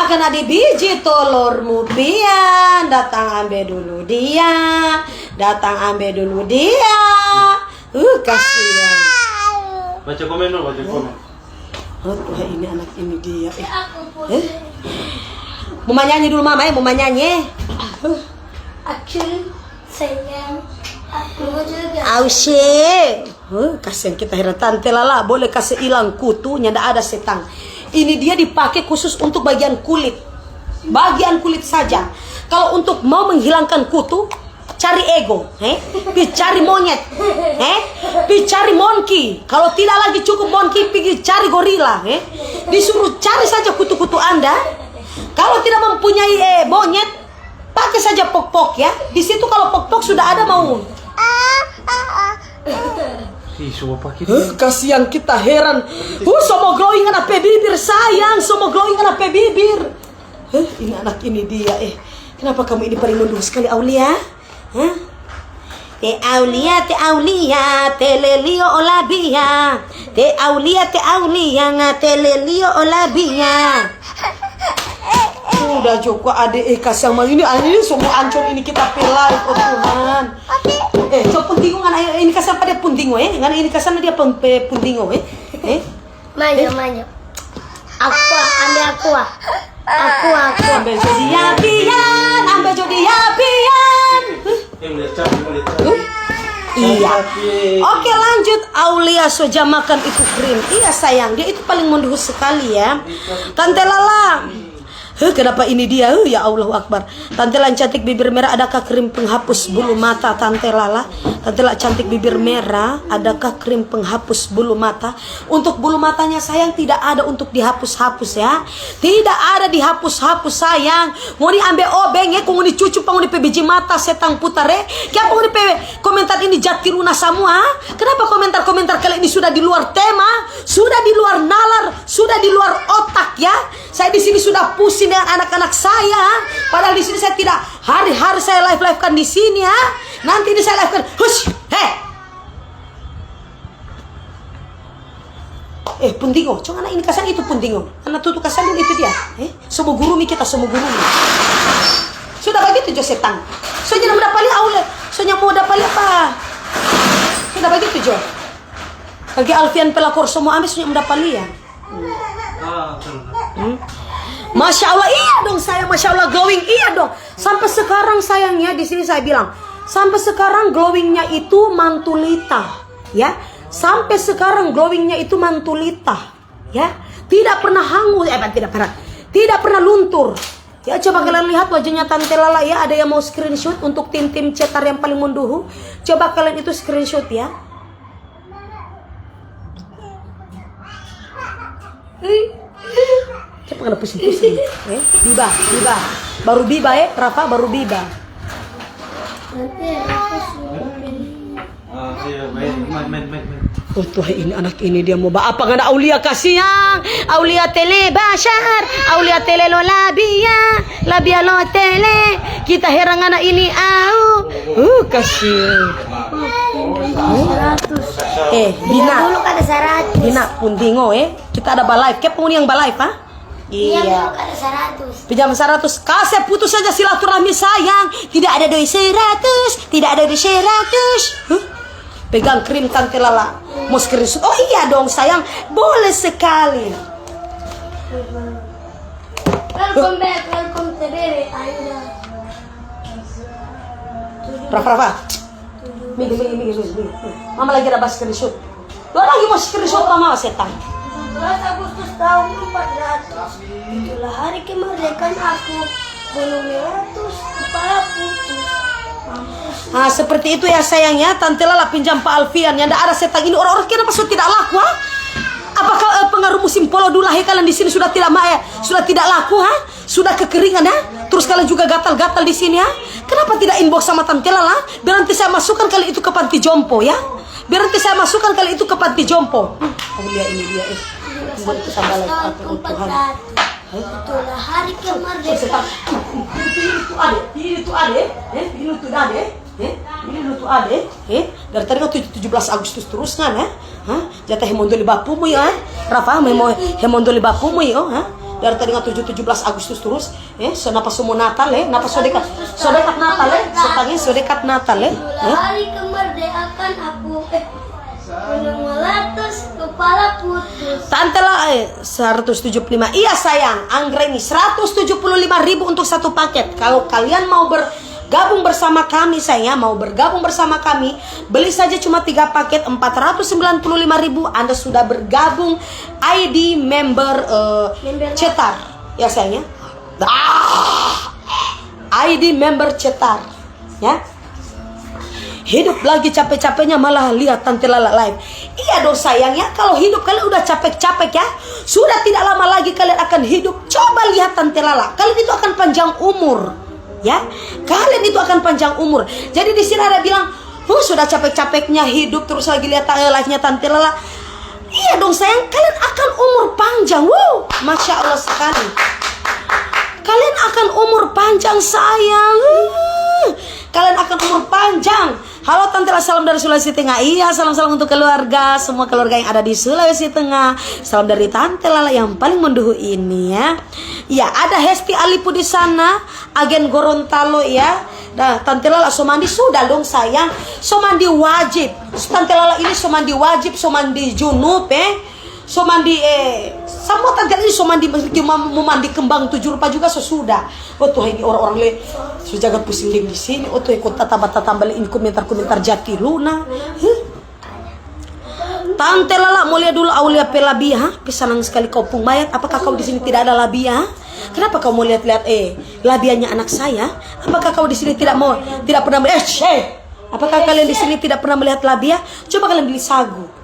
Speaker 4: Akan ada biji telurmu Pian. Datang ambil dulu dia. Kasihan.
Speaker 1: Baca komen dulu, baca komen.
Speaker 4: Tuhan ini anak ini dia. Mau nyanyi dulu mama ya, mau nyanyi.
Speaker 3: Aku sayang. Aku juga.
Speaker 4: Ausye. Kasihan kita heran tante Lala, boleh kasih hilang kutunya, ndak ada setang. Ini dia dipakai khusus untuk bagian kulit. Bagian kulit saja. Kalau untuk mau menghilangkan kutu, cari ego, cari monyet, cari monkey. Kalau tidak lagi cukup monkey, pergi cari gorila, disuruh cari saja kutu-kutu Anda. Kalau tidak mempunyai monyet, pakai saja pok-pok ya. Di situ kalau pok-pok sudah ada mau. Kasihan kita heran. Semua glowing anak bibir sayang, semua glowing anak bibir. Ini anak ini dia. Kenapa kamu ini paling menduh sekali Aulia? Te Aulia, te lelio olabia. Te Aulia, ngatele olabia. Udah Joko adik kasih sama ini semua ancur ini kita pelai Tuhan. Coba puntingo ngana ini kasih apa dia puntingo ngana ini kasih dia puntingo
Speaker 3: Maju. Aku
Speaker 4: ambil jodi ya pian. Iya. Oke lanjut, Aulia Soja makan itu krim. Iya sayang, dia itu paling menduh sekali ya. Tante Lala. Kenapa ini dia? Ya Allah Akbar. Tante Lala cantik bibir merah, adakah krim penghapus bulu mata Tante Lala? Tante Lala cantik bibir merah, adakah krim penghapus bulu mata? Untuk bulu matanya sayang tidak ada untuk dihapus-hapus ya. Tidak ada dihapus-hapus sayang. Mau diambil obeng ya, mau dicucu, mau biji mata setang putare. Kaya mau komentar ini jati luna semua. Kenapa komentar-komentar kalian ini sudah di luar tema, sudah di luar nalar, sudah di luar otak ya? Saya di sini sudah pusing dengan anak-anak saya. Padahal di sini saya tidak hari-hari saya live-livekan di sini ya. Nanti ini saya livekan. Hush, puntingo. Cuma anak ini kasan itu puntingo. Anak tutu kasan itu dia. Semua guru kita semua guru. Sudah begitu Jo setang. Soalnya mau dapat aula. Soalnya mau dapat apa? Sudah begitu Jo. Kaki Alfian pelakor semua ambil soalnya mau dapat lihat. Masya Allah, iya dong saya, Masya Allah glowing, iya dong. Sampai sekarang sayangnya di sini saya bilang, sampai sekarang glowingnya itu mantulita, ya. Sampai sekarang glowingnya itu mantulita, ya, tidak pernah hangus, tidak pernah luntur. Ya, coba kalian lihat wajahnya Tante Lala ya. Ada yang mau screenshot untuk tim-tim cetar yang paling menduhu. Coba kalian itu screenshot ya. Coba kalian pusing-pusing. Biba, baru Biba ya, Rafa baru Biba.
Speaker 3: Nanti aku suruh
Speaker 1: Iya, main.
Speaker 4: Oh Tuhan, ini anak ini dia mau apa nggak ada Aulia kasihan, Aulia tele bashar, Aulia tele lo labia lo tele, kita herang anak ini kasihan. Bina
Speaker 3: dulu kan ada 100.
Speaker 4: Bina pundingo kita ada balai, kep penghuni yang balai pak.
Speaker 3: Iya.
Speaker 4: Iya.
Speaker 3: Dulu kan ada 100.
Speaker 4: Pinjam 100, kasih putus saja silaturahmi sayang. Tidak ada doi 100, tidak ada doi 100. Pegang krim Tante Lala. Mau screenshot? Oh iya dong sayang, boleh sekali.
Speaker 3: Welcome back, welcome to baby.
Speaker 4: Rafa. Migi. Mama lagi ada screenshot. Lo lagi mau screenshot mama setan.
Speaker 3: 11 Agustus tahun 400. Itulah hari kemerdekaan aku. Belum meletus, kepala putus.
Speaker 4: Nah seperti itu ya sayangnya. Tante Lala pinjam Pak Alfian. Yang ada setan ini orang-orang kenapa sudah tidak laku ha? Apakah pengaruh musim polo dulahi kalian di sini sudah tidak sudah tidak laku ha? Sudah kekeringan ya? Terus kalian juga gatal-gatal di sini ya? Kenapa tidak inbox sama Tante Lala? Biar nanti saya masukkan kali itu ke panti jompo ya. Biar nanti saya masukkan kali itu ke panti jompo. Oh dia ini dia buat itu tambah lagi Tuhan.
Speaker 3: Itulah hari kemerdekaan.
Speaker 4: Ini tuh ade. Dari tadi kan 17 Agustus terus kan ya? Jatah hemondoli bapumu ya? Rafa hemondoli bapumu ya? Dari tadi kan 17 Agustus terus. So napa semua Natal napa so dekat Natal setangnya so dekat Natal
Speaker 3: Itulah hari kemerdekaan aku. Belum meletus, kepala putus.
Speaker 4: Tante lah 175. Iya sayang, anggrek ini 175.000 untuk satu paket. Kalau kalian mau bergabung bersama kami, beli saja cuma 3 paket 495.000. Anda sudah bergabung ID member cetar. Ya sayangnya. ID member cetar. Ya. Hidup lagi capek-capeknya malah lihat Tante Lala live. Iya dong sayang ya. Kalau hidup kalian udah capek-capek ya, sudah tidak lama lagi kalian akan hidup. Coba lihat Tante Lala. Kalian itu akan panjang umur. Ya, kalian itu akan panjang umur. Jadi di sini ada bilang, sudah capek-capeknya hidup terus lagi lihat live-nya Tante Lala. Iya dong sayang, kalian akan umur panjang. Masya Allah sekali. Kalian akan umur panjang sayang. Kalian akan umur panjang. Halo Tante Lala, salam dari Sulawesi Tengah. Iya, salam-salam untuk keluarga, semua keluarga yang ada di Sulawesi Tengah. Salam dari Tante Lala yang paling menduhu ini ya. Ya, ada Hesti Alipu di sana, agen Gorontalo ya. Nah, Tante Lala somandi sudah dong sayang. Somandi wajib. Tante Lala ini somandi wajib, somandi junub somandi semua Tante Lala ini somandi mau mandi kembang 7 rupa juga sudah. Oh tuh ini orang-orang sudah jangan pusing di sini. Oh tuh ikut tambah-tambah komentar jati luna. Tante Lala mau lihat dulu Aulia pelabia. Pesanang sekali kau pung mayat. Apakah kau di sini tidak ada labia? Kenapa kau mau lihat-lihat labianya anak saya? Apakah kau di sini tidak pernah melihat? Apakah kalian di sini tidak pernah melihat labia? Coba kalian beli sagu.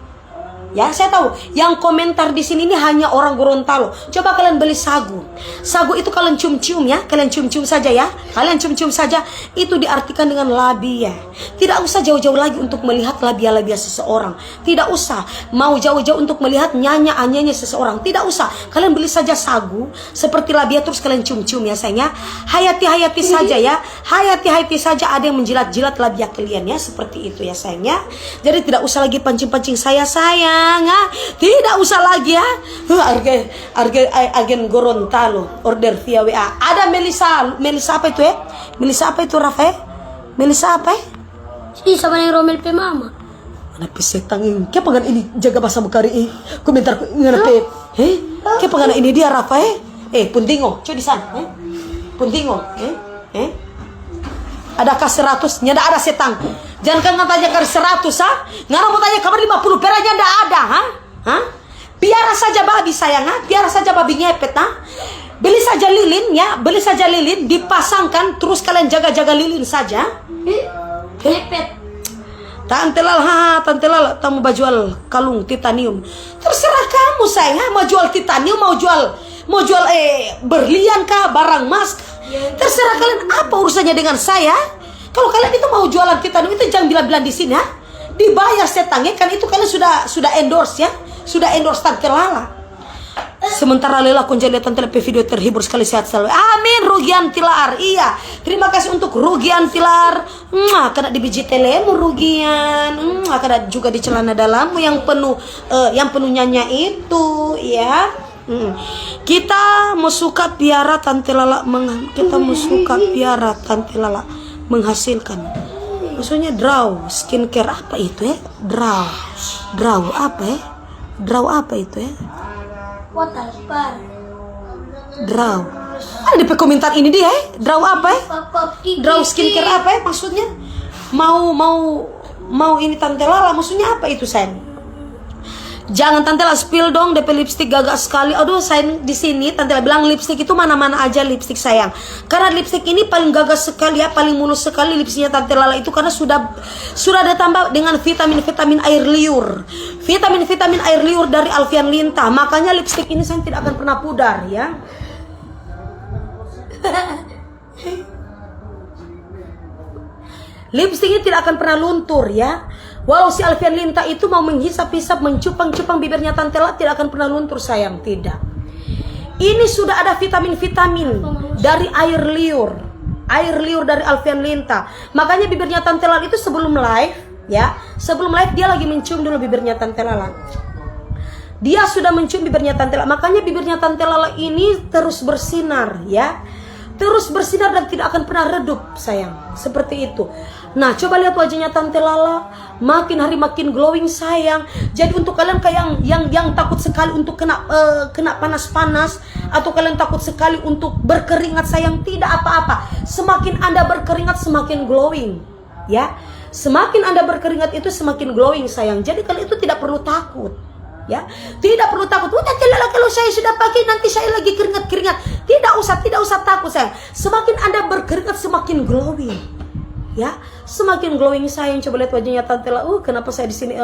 Speaker 4: Ya, saya tahu yang komentar di sini ini hanya orang Gorontalo. Coba kalian beli sagu. Sagu itu kalian cium-cium ya, kalian cium-cium saja ya. Kalian cium-cium saja, itu diartikan dengan labia. Tidak usah jauh-jauh lagi untuk melihat labia-labia seseorang. Tidak usah mau jauh-jauh untuk melihat nyanya-anyanya seseorang. Tidak usah. Kalian beli saja sagu seperti labia terus kalian cium-cium ya sayangnya. Hayati-hayati saja ya. Hayati-hayati saja ada yang menjilat-jilat labia kalian ya, seperti itu ya sayangnya. Jadi tidak usah lagi pancing-pancing saya sayang. Tidak usah lagi ya. Agen Gorontalo order via WA. Ada Melisa apa itu Melisa apa itu Rafa? Melisa apa
Speaker 3: Si sama yang Romel pe mama.
Speaker 4: Anak pesetang ini. Kaya pangan ini jaga bahasa Mekari komentar ngana pe. Kaya pangan ini dia Rafa Puntingo. Coba di sana Puntingo Adakah 100? Nya ada setang. Jangan kan tanya ke 100 ha? Ngana mau tanya kabar 50 peraknya ndak ada ha? Hah? Biar saja babi sayang ha? Biar saja babi ngepet ha? Beli saja lilin ya, beli saja lilin, dipasangkan terus kalian jaga-jaga lilin saja.
Speaker 3: Ngepet.
Speaker 4: Tante Lala, kamu mau jual kalung titanium. Terserah kamu sayang ha? Mau jual titanium, mau jual berlian kah, barang emas. Terserah kalian, apa urusannya dengan saya? Kalau kalian itu mau jualan titanium itu jangan bilang-bilang di sini ya. Dibayar setangnya kan itu kalian sudah endorse ya. Sudah endorse Tante Lala. Sementara Lela Konjali Tante Lala video terhibur sekali, sehat selalu. Amin. Rugian Tilar. Iya. Terima kasih untuk Rugian Tilar. Kena di biji telemu Rugian. Kena juga di celana dalammu yang penuh penuhnya itu ya. Kita mau suka piara Tante Lala menghasilkan. Maksudnya draw skincare apa itu ya? Draw apa ya? Draw apa itu ya?
Speaker 3: Waterpar.
Speaker 4: Draw. Ada di komentar ini dia ya? Draw apa ya? Draw skincare apa ya maksudnya? Mau ini Tante Lala maksudnya apa itu sayang? Jangan Tante Lala spill dong, DP lipstick gagak sekali. Aduh sayang, di sini Tante Lala bilang lipstick itu mana-mana aja lipstick sayang. Karena lipstick ini paling gagak sekali ya, paling mulus sekali lipstiknya Tante Lala itu karena sudah ditambah dengan vitamin air liur. Vitamin air liur dari Alfian Linta. Makanya lipstick ini saya tidak akan pernah pudar ya. Lipstick ini tidak akan pernah luntur ya. Walau si Alfian Linta itu mau menghisap-hisap, mencupang-cupang bibirnya Tante Lala tidak akan pernah luntur sayang, tidak. Ini sudah ada vitamin dari air liur dari Alfian Linta. Makanya bibirnya Tante Lala itu sebelum live dia lagi mencium dulu bibirnya Tante Lala. Dia sudah mencium bibirnya Tante Lala. Makanya bibirnya Tante Lala ini terus bersinar ya. Terus bersinar dan tidak akan pernah redup sayang. Seperti itu. Nah coba lihat wajahnya Tante Lala. Makin hari makin glowing sayang. Jadi untuk kalian kayak yang takut sekali untuk kena panas-panas, atau kalian takut sekali untuk berkeringat sayang, tidak apa-apa. Semakin Anda berkeringat semakin glowing ya. Semakin Anda berkeringat itu semakin glowing sayang. Jadi kalian itu tidak perlu takut ya. Tidak perlu takut. Tante Lala kalau saya sudah pakai nanti saya lagi keringat. Tidak usah takut sayang. Semakin Anda berkeringat semakin glowing ya. Semakin glowing sayang. Coba lihat wajahnya Tante Lala. Kenapa saya di sini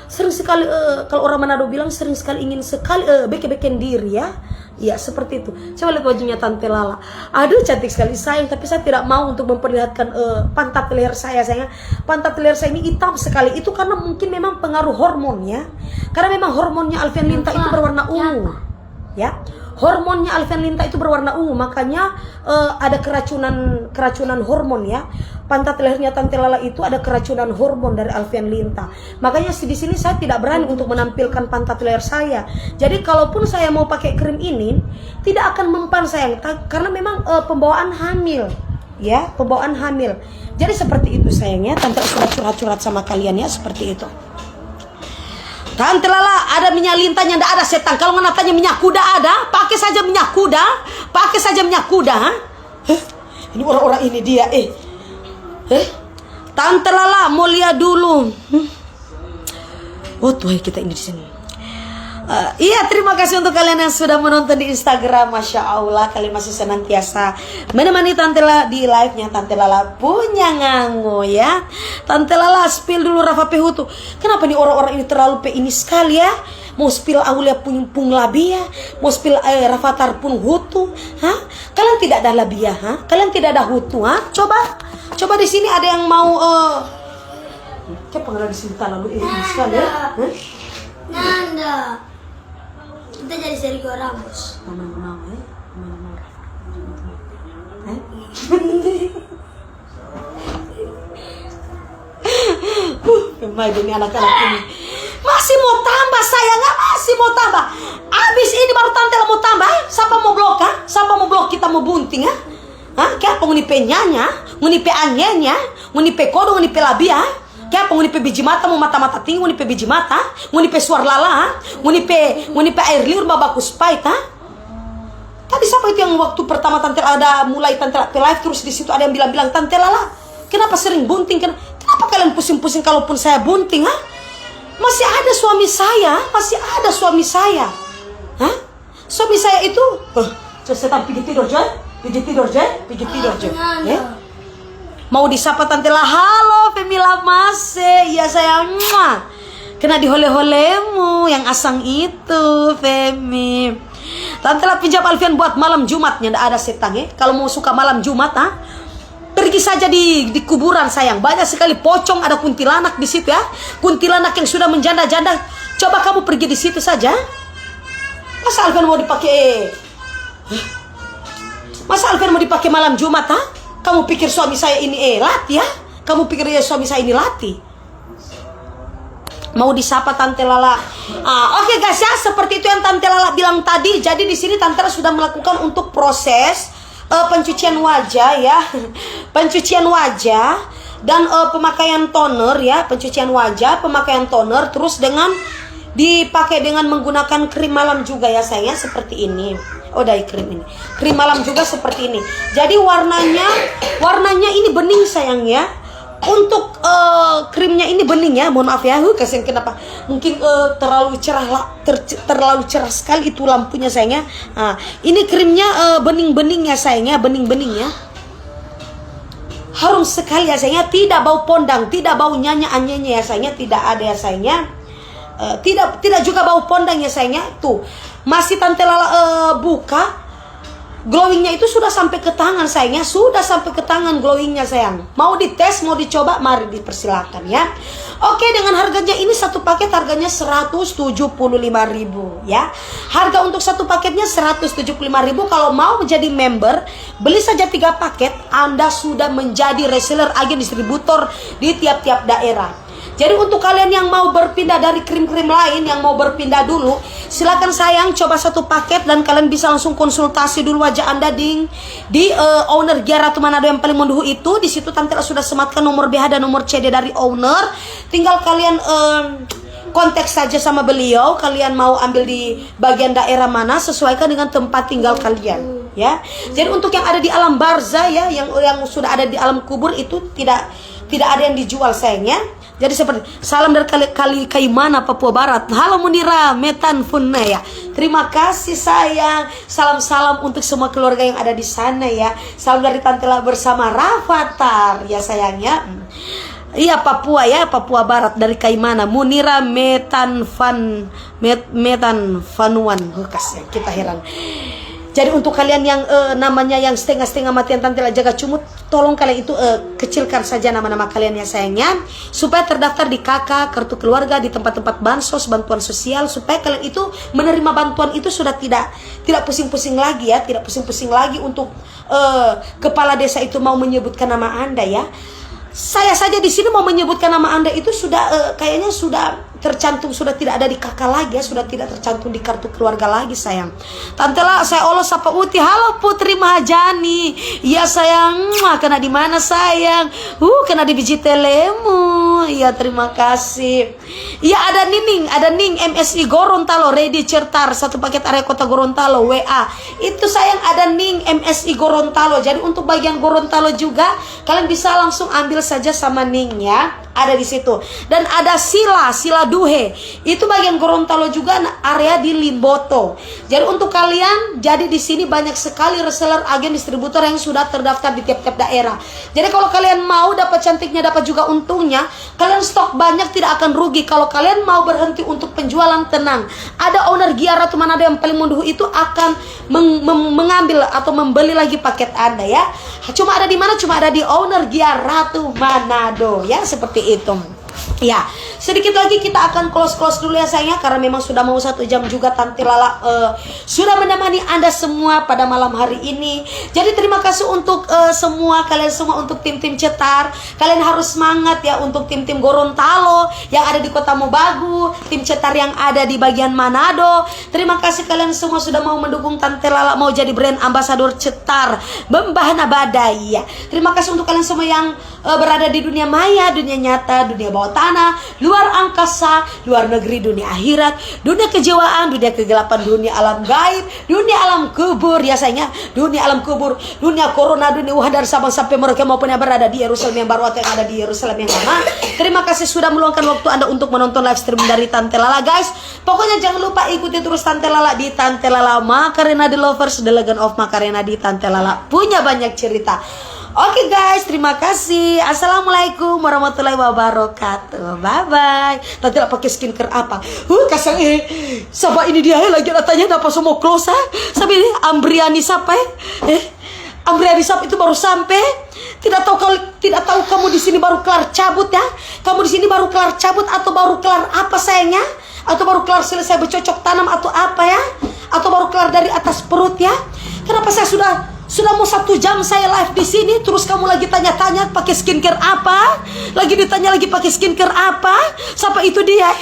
Speaker 4: sering sekali kalau orang Manado bilang sering sekali ingin sekali beke-beken diri ya. Ya seperti itu. Coba lihat wajahnya Tante Lala. Aduh cantik sekali sayang. Tapi saya tidak mau untuk memperlihatkan pantat leher saya sayang. Pantat leher saya ini hitam sekali. Itu karena mungkin memang pengaruh hormon ya. Karena memang hormonnya Alfian Linta itu berwarna ungu ya. Hormonnya Alfian Linta itu berwarna ungu. Makanya ada keracunan hormon ya. Pantat lehernya Tante Lala itu ada keracunan hormon dari Alfian Linta. Makanya di sini saya tidak berani untuk menampilkan pantat leher saya. Jadi kalaupun saya mau pakai krim ini tidak akan mempan sayang, karena memang pembawaan hamil ya, pembawaan hamil. Jadi seperti itu sayangnya. Tante sudah curhat-curhat sama kalian ya, seperti itu. Tante Lala ada minyak lintanya, ndak ada setan. Kalau nggak tanya minyak kuda ada, pakai saja minyak kuda, ha? Ini orang-orang ini dia, Tante Lala mau lihat dulu. Oh Tuhan, kita ini di sini. Iya, terima kasih untuk kalian yang sudah menonton di Instagram. Masya Allah, kalian masih senantiasa menemani Tante Lala di live-nya Tante Lala punya ngango ya. Tante Lala spill dulu Rafa Pehutu. Kenapa nih orang-orang ini terlalu ini sekali ya? Mau spill Aulia pung labia, mau spill Rafathar pun hutu, Kalian tidak ada labia, Kalian tidak ada hutu, Coba di sini ada yang mau Kayak pengen di sini lalu ini sekali ya?
Speaker 3: Nanda. Kita jadi Sergio Ramos.
Speaker 4: Kemai demi anak-anak ini. Masih mau tambah sayang, masih mau tambah. Abis ini baru Tante mau tambah. Siapa mau blok, Siapa mau blok kita mau bunting, Kayak ngunipe nyanya, ngunipe anyenya, ngunipe kodo, ngunipe labia. Kayak ngunipe biji mata, mau mata-mata tinggi, ngunipe biji mata, ngunipe suar lala, ngunipe air liur babakus pahit, Tadi siapa itu yang waktu pertama Tante ada mulai Tante live terus di situ ada yang bilang Tante Lala, Kenapa sering bunting? Kenapa kalian pusing-pusing kalaupun saya bunting? Ha? Masih ada suami saya. Masih ada suami saya. Hah? Suami saya itu setan pergi tidur Joy. Pergi tidur Joy. Pergi tidur Joy. Mau disapa Tante lah. Halo Femila Mase. Iya sayang. Kena dihole-holemu yang asang itu Femi. Tante lah pinjam Alfian buat malam Jumatnya. Nggak ada setan ya. Kalau mau suka malam Jumat pergi saja di kuburan sayang. Banyak sekali pocong, ada kuntilanak di situ ya. Kuntilanak yang sudah menjanda-janda. Coba kamu pergi di situ saja. Masa Alfian mau dipakai? Masa Alfian mau dipakai malam Jumat? Kamu pikir suami saya ini latih ya? Kamu pikir suami saya ini latih? Mau disapa Tante Lala. Oke guys ya, seperti itu yang Tante Lala bilang tadi. Jadi di sini Tante Lala sudah melakukan untuk proses pencucian wajah ya, pencucian wajah dan pemakaian toner ya, pencucian wajah, pemakaian toner, terus dengan dipakai dengan menggunakan krim malam juga ya sayangnya seperti ini. Oh dari krim ini, krim malam juga seperti ini. Jadi warnanya ini bening sayang ya. Untuk krimnya ini bening ya, mohon maaf ya, kasihan kenapa mungkin terlalu cerah sekali itu lampunya sayangnya. Ini krimnya bening-bening ya sayangnya, bening-bening ya, harum sekali ya sayangnya, tidak bau pondang, tidak bau nyanya-anyanya ya sayangnya, tidak ada ya sayangnya, tidak juga bau pondang ya sayangnya. Tuh masih Tante Lala buka. Glowingnya itu sudah sampai ke tangan sayangnya, sudah sampai ke tangan glowingnya sayang. Mau dites, mau dicoba, mari dipersilakan ya. Oke, dengan harganya ini satu paket harganya 175.000 ya. Harga untuk satu paketnya 175.000. Kalau mau menjadi member, beli saja 3 paket, Anda sudah menjadi reseller, agen distributor di tiap-tiap daerah. Jadi untuk kalian yang mau berpindah dari krim-krim lain, yang mau berpindah dulu, silakan sayang coba satu paket dan kalian bisa langsung konsultasi dulu wajah Anda di owner Gia Ratu Manado yang paling menduhu itu. Di situ Tante sudah sematkan nomor BH dan nomor CD dari owner. Tinggal kalian kontak saja sama beliau, kalian mau ambil di bagian daerah mana, sesuaikan dengan tempat tinggal kalian ya. Jadi untuk yang ada di alam barzah ya, yang sudah ada di alam kubur itu tidak ada yang dijual sayangnya. Jadi seperti salam dari Kaimana Papua Barat. Halo Munira Metan Funna ya. Terima kasih sayang. Salam-salam untuk semua keluarga yang ada di sana ya. Salam dari Tante La bersama Rafathar ya sayangnya. Iya Papua ya, Papua Barat dari Kaimana. Munira Metan Fanuan. Bekas ya, kita heran. Jadi untuk kalian yang namanya yang setengah-setengah matian Tante La jaga cumut, tolong kalian itu kecilkan saja nama-nama kalian ya sayangnya, supaya terdaftar di KK, kartu keluarga, di tempat-tempat bansos, bantuan sosial, supaya kalian itu menerima bantuan itu sudah tidak pusing-pusing lagi ya, tidak pusing-pusing lagi untuk kepala desa itu mau menyebutkan nama Anda ya. Saya saja di sini mau menyebutkan nama Anda itu sudah kayaknya sudah tercantum, sudah tidak ada di kakak lagi ya, sudah tidak tercantum di kartu keluarga lagi sayang. Tante lah saya olos sapa Uti. Halo Putri Mahajani. Iya sayang, kena di mana sayang? Kena di biji telemu. Iya terima kasih. Iya ada Ning MSI Gorontalo ready certar satu paket area kota Gorontalo WA. Itu sayang ada Ning MSI Gorontalo. Jadi untuk bagian Gorontalo juga kalian bisa langsung ambil saja sama Ning ya. Ada di situ. Dan ada Sila Duhe. Itu bagian Gorontalo juga area di Limboto. Jadi untuk kalian, jadi di sini banyak sekali reseller, agen distributor yang sudah terdaftar di tiap-tiap daerah. Jadi kalau kalian mau dapat cantiknya, dapat juga untungnya, kalian stok banyak tidak akan rugi. Kalau kalian mau berhenti untuk penjualan, tenang. Ada owner Gia Ratu Manado yang paling menduhu itu akan mengambil atau membeli lagi paket Anda ya. Cuma ada di mana? Cuma ada di owner Gia Ratu Manado ya, seperti itu. Ya, sedikit lagi kita akan close dulu ya sayangnya, karena memang sudah mau 1 jam juga Tante Lala sudah menemani Anda semua pada malam hari ini. Jadi terima kasih untuk kalian semua, untuk tim-tim cetar. Kalian harus semangat ya, untuk tim-tim Gorontalo yang ada di Kota Mobagu, tim cetar yang ada di bagian Manado. Terima kasih kalian semua sudah mau mendukung Tante Lala mau jadi brand ambasador cetar Bembahana Badai ya. Terima kasih untuk kalian semua yang berada di dunia maya, dunia nyata, dunia bawah tanah, luar angkasa, luar negeri, dunia akhirat, dunia kejiwaan, dunia kegelapan, dunia alam gaib, dunia alam kubur, ya sayangnya, dunia alam kubur, dunia corona, dunia Wuhan dari Sabang sampai Merauke maupun yang berada di Yerusalem yang baru atau yang ada di Yerusalem yang lama. Terima kasih sudah meluangkan waktu Anda untuk menonton live stream dari Tante Lala, guys. Pokoknya jangan lupa ikuti terus Tante Lala di Tante Lala Macarena The Lovers, The Legend of Macarena di Tante Lala. Punya banyak cerita. Oke guys, terima kasih. Assalamualaikum warahmatullahi wabarakatuh. Bye bye. Nanti lah pakai skincare apa? Kasang sama ini dia lagi tanya apa semua close sampai ini Ambriani sampai Ambriani sampai itu baru sampai. Tidak tahu kamu di sini baru kelar cabut ya? Kamu di sini baru kelar cabut atau baru kelar apa sayangnya? Atau baru kelar selesai bercocok tanam atau apa ya? Atau baru kelar dari atas perut ya? Kenapa saya sudah mau 1 jam saya live di sini, terus kamu lagi tanya-tanya pakai skincare apa? Lagi ditanya lagi pakai skincare apa? Sampai itu dia,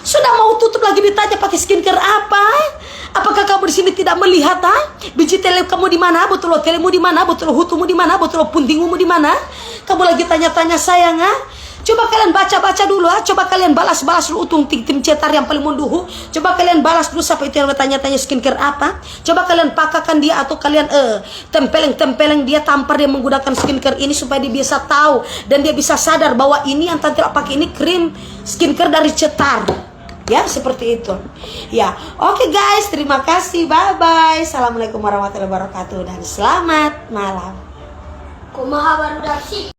Speaker 4: Sudah mau tutup lagi ditanya pakai skincare apa? Apakah kamu di sini tidak melihat biji tele kamu di mana? Betul lo telemu di mana? Betul lo hutumu di mana? Betul lo puntingmu di mana? Kamu lagi tanya-tanya sayang Coba kalian baca-baca dulu Coba kalian balas-balas dulu tim cetar yang paling munduhu. Coba kalian balas dulu siapa itu yang bertanya-tanya skincare apa. Coba kalian pakakan dia atau kalian tempeleng dia, tampar dia menggunakan skincare ini supaya dia bisa tahu dan dia bisa sadar bahwa ini yang Tante pakai ini krim skincare dari cetar. Ya, seperti itu. Ya, oke guys, terima kasih. Bye bye. Assalamualaikum warahmatullahi wabarakatuh dan selamat malam.
Speaker 3: Kumaha baru dasi.